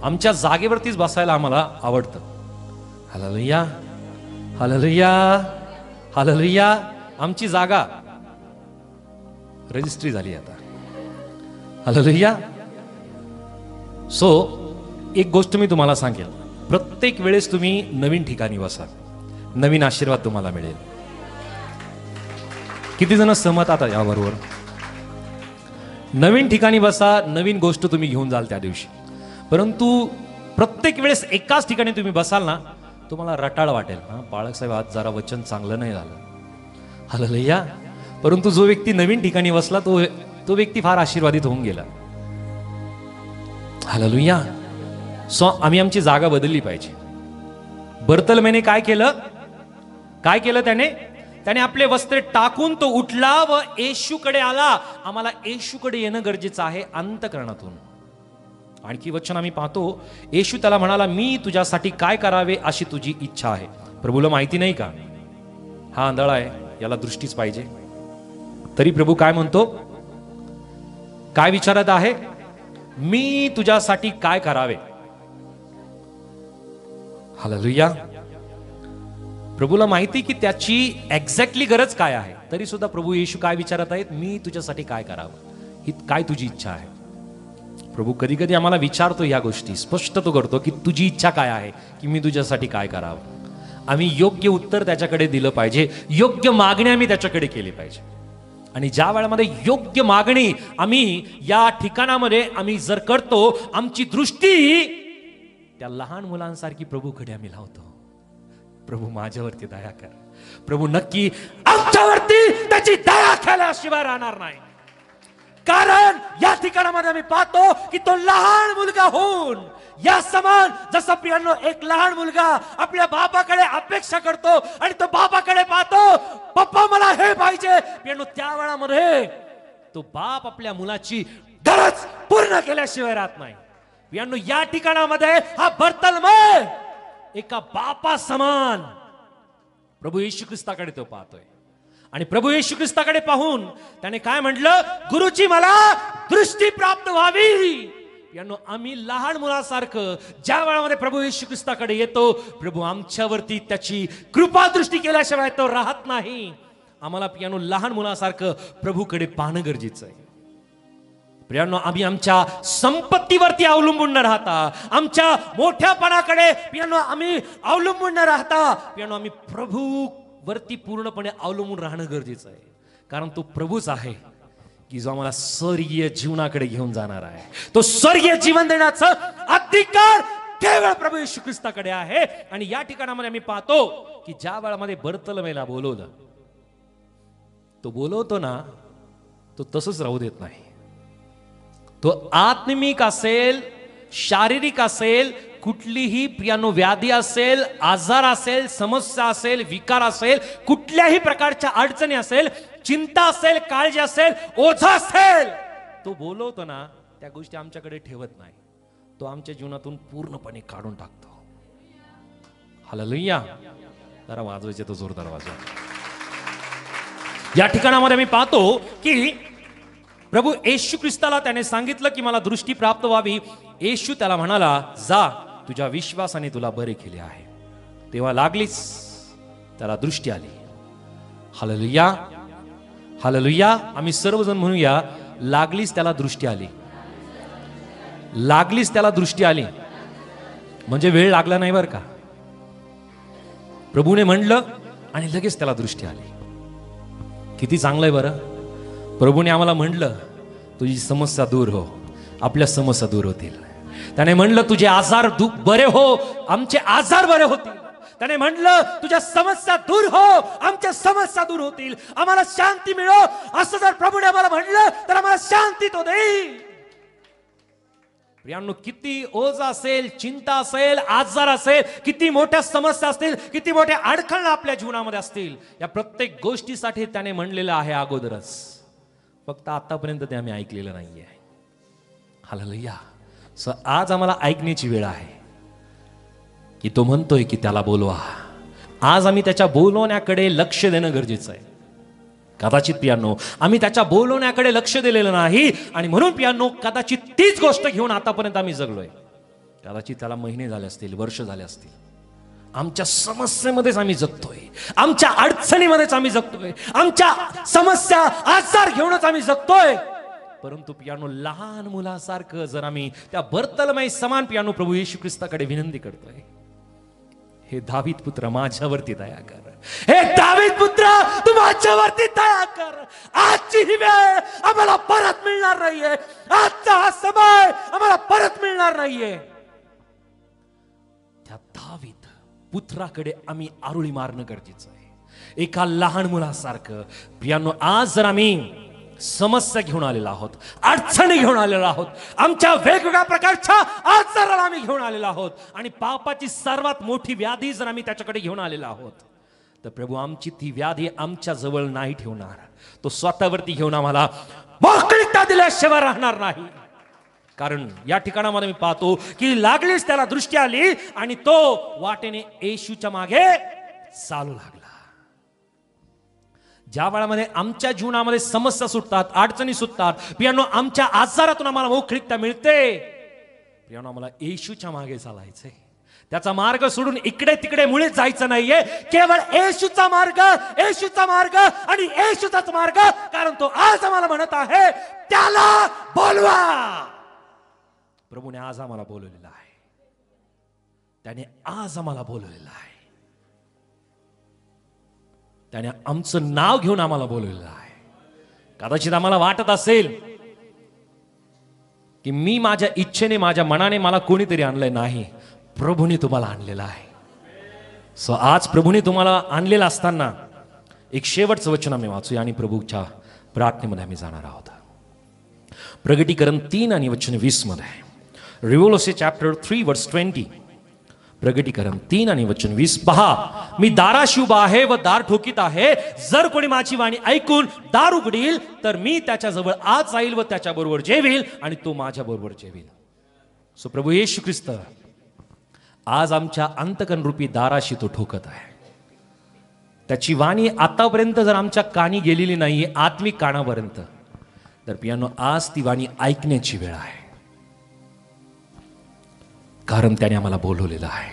Speaker 1: आमच्या जागेवरतीच बसायला आम्हाला आवडतं. Hallelujah, hallelujah, hallelujah. आमची जागा रजिस्ट्री झाली आता. हालेलुया. सो एक गोष्ट मी तुम्हाला सांगेल, प्रत्येक वेळेस तुम्ही नवीन ठिकाणी बसा, नवीन आशीर्वाद तुम्हाला मिळेल. किती जण सहमत आता याबरोबर? नवीन ठिकाणी बसा, नवीन गोष्ट तुम्ही घेऊन जाल त्या दिवशी. परंतु प्रत्येक वेळेस एकाच ठिकाणी तुम्ही बसाल ना, तुम्हाला रटाळ वाटेल. हा बाळक साहेब आज जरा वचन चांगलं नाही झालं. हालेलुया. परंतु जो व्यक्ती नवीन ठिकाणी बसला तो व्यक्ती फार आशीर्वादित होऊन गेला. हालेलुया. सो आम्ही आमची जागा बदलली पाहिजे. बर्तलमैने काय केलं? काय केलं त्याने आपले वस्त्र टाकून तो उठला व येशूकडे आला. आम्हाला येशूकडे येणं गरजेचं आहे अंतःकरणातून. आणखी वचन आम्ही पाहतो, येशू त्याला म्हणाला, मी तुझ्यासाठी काय करावे अशी तुझी इच्छा आहे. प्रभूला माहिती नाही का हा आंधळा आहे, याला दृष्टीच पाहिजे. तरी प्रभू काय म्हणतो? काय विचारत आहे? मी तुझ्यासाठी काय करावे. हालेलुया. प्रभूला माहिती की त्याची एक्झॅक्टली गरज काय आहे. तरी सुद्धा प्रभू येशू काय विचारत आहेत? मी तुझ्यासाठी काय करावं, ही काय तुझी इच्छा आहे. प्रभू कधी कधी आम्हाला विचारतो या गोष्टी, स्पष्ट तो करतो की तुझी इच्छा काय आहे, की मी तुझ्यासाठी काय करावं. आम्ही योग्य उत्तर त्याच्याकडे दिलं पाहिजे, योग्य मागणी आम्ही त्याच्याकडे केली पाहिजे. आणि ज्या वेळामध्ये योग्य मागणी आम्ही या ठिकाणामध्ये आम्ही जर करतो, आमची दृष्टी त्या लहान मुलांसारखी प्रभूकडे आम्ही लावतो. प्रभू माझ्यावरती दया कर. प्रभू नक्की आमच्यावरती त्याची दया केल्याशिवाय राहणार नाही. कारण या ठिकाणामध्ये आम्ही पाहतो की तो लहान मुलगा होऊन या समान, जसा प्रियांनो एक लहान मुलगा आपल्या बापाकडे अपेक्षा करतो आणि तो बापाकडे पाहतो, पप्पा मला हे पाहिजे. प्रियांनो त्या वेळामध्ये तो बाप आपल्या मुलाची गरज पूर्ण केल्याशिवाय राहत नाही. प्रियांनो या ठिकाणामध्ये हा बर्तलमै एका बापा समान प्रभू येशू ख्रिस्ताकडे तो पाहतोय. आणि प्रभू येशू ख्रिस्ताकडे पाहून त्याने काय म्हटलं? गुरुजी मला दृष्टी प्राप्त व्हावी. यानो आम्ही लहान मुलासारखं ज्या वेळामध्ये प्रभू येशू ख्रिस्ताकडे येतो, प्रभू आमच्यावरती त्याची कृपा दृष्टी केल्याशिवाय तो राहत नाही. आम्हाला प्रियांनो लहान मुलासारखं प्रभूकडे पाहणं गरजेचं आहे. प्रियांनो आम्ही आमच्या संपत्तीवरती अवलंबून न राहता, आमच्या मोठ्यापणाकडे प्रियांनो आम्ही अवलंबून न राहता, प्रियांनो आम्ही प्रभू वरती पूर्णपणे अवलंबून राहणं गरजेचं आहे. कारण तो प्रभूच आहे की जो आम्हाला स्वर्गीय जीवनाकडे घेऊन जाणार आहे. तो स्वर्गीय जीवन देण्याचा अधिकार केवळ प्रभू येशू ख्रिस्ताकडे आहे. आणि या ठिकाणामध्ये आम्ही पाहतो की ज्या वेळामध्ये बर्तलमैला बोलवलं, तो बोलवतो ना, तो तसंच राहू देत नाही. तो आत्मिक असेल, शारीरिक असेल, कुठलीही प्रियानो व्याधी असेल, आजार असेल, समस्या असेल, विकार असेल, कुठल्याही प्रकारच्या अडचणी असेल, चिंता असेल, काळजी असेल, ओझा असेल, तो बोलवतो ना, त्या गोष्टी आमच्याकडे ठेवत नाही. तो आमच्या जीवनातून पूर्णपणे काढून टाकतो. हालेलुया. जरा वाजवायचे तो जोरदार वाजवा. या ठिकाणामध्ये मी पाहतो की प्रभू येशू ख्रिस्ताला त्याने सांगितलं की मला दृष्टी प्राप्त व्हावी. येशू त्याला म्हणाला, जा, तुझ्या विश्वासाने तुला बरे केले आहे. तेव्हा लागलीच त्याला दृष्टी आली. Hallelujah, hallelujah. आम्ही सर्वजण म्हणूया, लागलीच त्याला दृष्टी आली. लागलीच त्याला दृष्टी आली म्हणजे वेळ लागला नाही बरं का. प्रभूने म्हणलं आणि लगेच त्याला दृष्टी आली. किती चांगलं आहे बरं. प्रभूने आम्हाला म्हणलं, तुझी समस्या दूर हो, आपल्या समस्या दूर होतील. त्याने म्हणलं, तुझे आजार बरे हो, आमचे आजार बरे होतील. त्याने म्हणलं, तुझ्या समस्या दूर हो, आमच्या समस्या दूर होतील. आम्हाला शांती मिळो, असं जर प्रभूने आम्हाला म्हणलं तर आम्हाला शांती तो देईल. प्रियांनो, किती ओझ असेल, चिंता असेल, आजार असेल, किती मोठ्या समस्या असतील, किती मोठ्या अडखळणं आपल्या जीवनामध्ये असतील, या प्रत्येक गोष्टीसाठी त्याने म्हणलेलं आहे अगोदरच. फक्त आतापर्यंत ते आम्ही ऐकलेलं नाहीये. हालेलुया. आज आम्हाला ऐकण्याची वेळ आहे की तो म्हणतोय की त्याला बोलवा. आज आम्ही त्याच्या बोलवण्याकडे लक्ष देणं गरजेचं आहे. कदाचित पियानो आम्ही त्याच्या बोलवण्याकडे लक्ष दिलेलं नाही आणि म्हणून पियानो कदाचित तीच गोष्ट घेऊन आतापर्यंत आम्ही जगलोय. कदाचित त्याला महिने झाले असतील, वर्ष झाले असतील. आमच्या समस्येमध्येच आम्ही जगतोय, आमच्या अडचणीमध्येच आम्ही जगतोय, आमच्या समस्या आजार घेऊनच आम्ही जगतोय. परंतु पियानो लहान मुलासारखं जर आम्ही त्या बर्तलमय समान पियानो प्रभू येशू ख्रिस्ताकडे विनंती करतोय, हे दावीद पुत्र माझ्यावरती दया कर, हे दावीद पुत्र तू माझ्यावरती दया कर. आजची ही वेळ आम्हाला परत मिळणार नाहीये, आजचा हा समय आम्हाला परत मिळणार नाहीये. त्या दावीद पुत्राकडे आम्ही आरुळी मारणं गरजेचं आहे. एका लहान मुलासारखं प्रियांनो, आज जर आम्ही समस्या घेऊन आलेलो आहोत, अडचणी घेऊन आलेलो आहोत, आमच्या वेगवेगळ्या प्रकारच्या आजाराला आम्ही घेऊन आलेलो आहोत आणि पापाची सर्वात मोठी व्याधी जर आम्ही त्याच्याकडे घेऊन आलेलो आहोत, तर प्रभू आमची ती व्याधी आमच्या जवळ नाही ठेवणार. तो स्वतःवरती घेऊन आम्हाला मोकळीकता दिल्याशिवाय राहणार नाही. कारण या ठिकाणामध्ये मी पाहतो की लागलीच त्याला दृष्टी आली आणि तो वाटेने येशूच्या मागे चालू लागला. ज्या वेळामध्ये आमच्या जीवनामध्ये समस्या सुटतात, अडचणी सुटतात, पियानो आमच्या आजारातून आम्हाला मोकळीकता मिळते, पियानो आम्हाला येशूच्या मागे चालायचंय. त्याचा मार्ग सोडून इकडे तिकडे मुळीच जायचं नाहीये. केवळ येशूचा मार्ग, येशूचा मार्ग आणि येशूचाच मार्ग. कारण तो आज आम्हाला म्हणत आहे, त्याला बोलवा. प्रभूने आज आम्हाला बोलवलेलं आहे, त्याने आज आम्हाला बोलवलेलं आहे, त्याने आमचं नाव घेऊन आम्हाला बोलवलेलं आहे. कदाचित आम्हाला वाटत असेल की मी माझ्या इच्छेने, माझ्या मनाने मला कोणीतरी आणलंय. नाही, प्रभूने तुम्हाला आणलेलं आहे. सो आज प्रभूने तुम्हाला आणलेलं असताना एक शेवटचं वचन आम्ही वाचूया आणि प्रभूच्या प्रार्थनेमध्ये आम्ही जाणार आहोत. प्रगटीकरण 3 आणि वचन 20 मध्ये, रिव्होल्यूशन चॅप्टर 3 वर्स 20. प्रगटीकरण 3 आणि वचन 20. पहा, मी दाराशी उभा आहे व दार ठोकीत आहे. जर कोणी माझी वाणी ऐकून दार उघडील तर मी त्याच्याजवळ आज जाईल व त्याच्याबरोबर जेवील आणि तो माझ्या बरोबर जेवील. सो प्रभू येशू ख्रिस्त आज आमच्या अंतकन रूपी दाराशी तो ठोकत आहे. त्याची वाणी आतापर्यंत जर आमच्या कानी गेलेली नाहीये, आत्मिक कानापर्यंत, तर पियानो आज ती वाणी ऐकण्याची वेळ आहे. कारण त्याने आम्हाला बोलवलेलं आहे.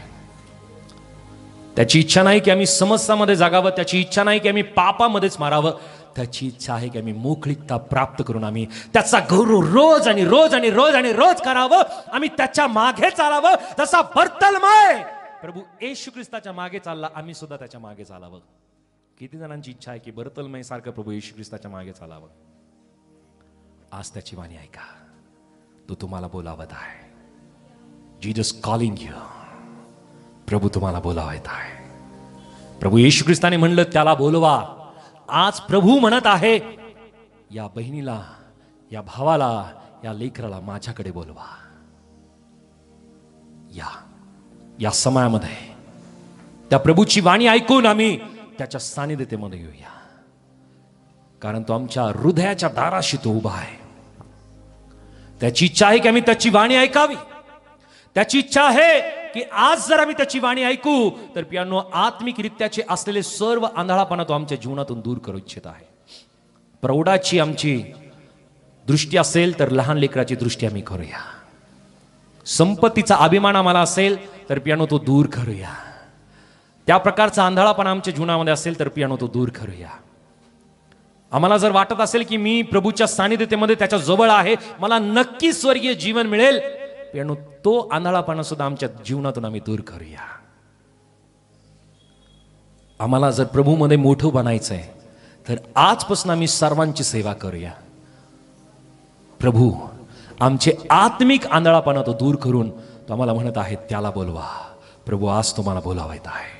Speaker 1: त्याची इच्छा नाही की आम्ही समस्यामध्ये जागावं, त्याची इच्छा नाही की आम्ही पापामध्येच मारावं. त्याची इच्छा आहे की आम्ही मोकळीकता प्राप्त करून आम्ही त्याचा गौरव रोज आणि रोज आणि रोज आणि रोज करावं. आम्ही त्याच्या मागे चालावं, जसा बर्तलमय प्रभू येशू ख्रिस्ताच्या मागे चालला, आम्ही सुद्धा त्याच्या मागे चालावं. किती जणांची इच्छा आहे की बर्तलमय सारखं प्रभू येशू ख्रिस्ताच्या मागे चालावं. आज त्याची वाणी ऐका, तो तुम्हाला बोलावत आहे. Jesus calling you. प्रभू तुम्हाला बोलावत आहे. प्रभू येशू ख्रिस्ताने म्हणलं त्याला बोलवा. आज प्रभू म्हणत आहे या बहिणीला, या भावाला, या लेकराला माझ्याकडे बोलवा. या समयामध्ये त्या प्रभूची वाणी ऐकून आम्ही त्याच्या सानिध्यतेमध्ये येऊया, कारण तो आमच्या हृदयाच्या दाराशी तो उभा आहे. त्याची इच्छा आहे की आम्ही त्याची वाणी ऐकावी. त्याची इच्छा आहे की आज जर आम्ही त्याची वाणी ऐकू तर पियानो आत्मिकरित्याचे असलेले सर्व आंधळापणा तो आमच्या जीवनातून दूर करू इच्छित आहे. प्रौढाची आमची दृष्टी असेल तर लहान लेकराची दृष्टी आम्ही करूया. संपत्तीचा अभिमान आम्हाला असेल तर पियानो तो दूर करूया. त्या प्रकारचा आंधळापणा आमच्या जीवनामध्ये असेल तर पियानो तो दूर करूया. आम्हाला जर वाटत असेल की मी प्रभूच्या सानिध्यतेमध्ये त्याच्या जवळ आहे, मला नक्की स्वर्गीय जीवन मिळेल, पियानो तो आंधळापणा सुद्धा आमच्या जीवनातून आम्ही दूर करूया. आम्हाला जर प्रभूमध्ये मोठं बनायचंय तर आजपासून आम्ही सर्वांची सेवा करूया. प्रभू आमचे आत्मिक आंधळापणा तो दूर करून तो आम्हाला म्हणत आहे त्याला बोलवा. प्रभू आज तुम्हाला बोलावत आहे.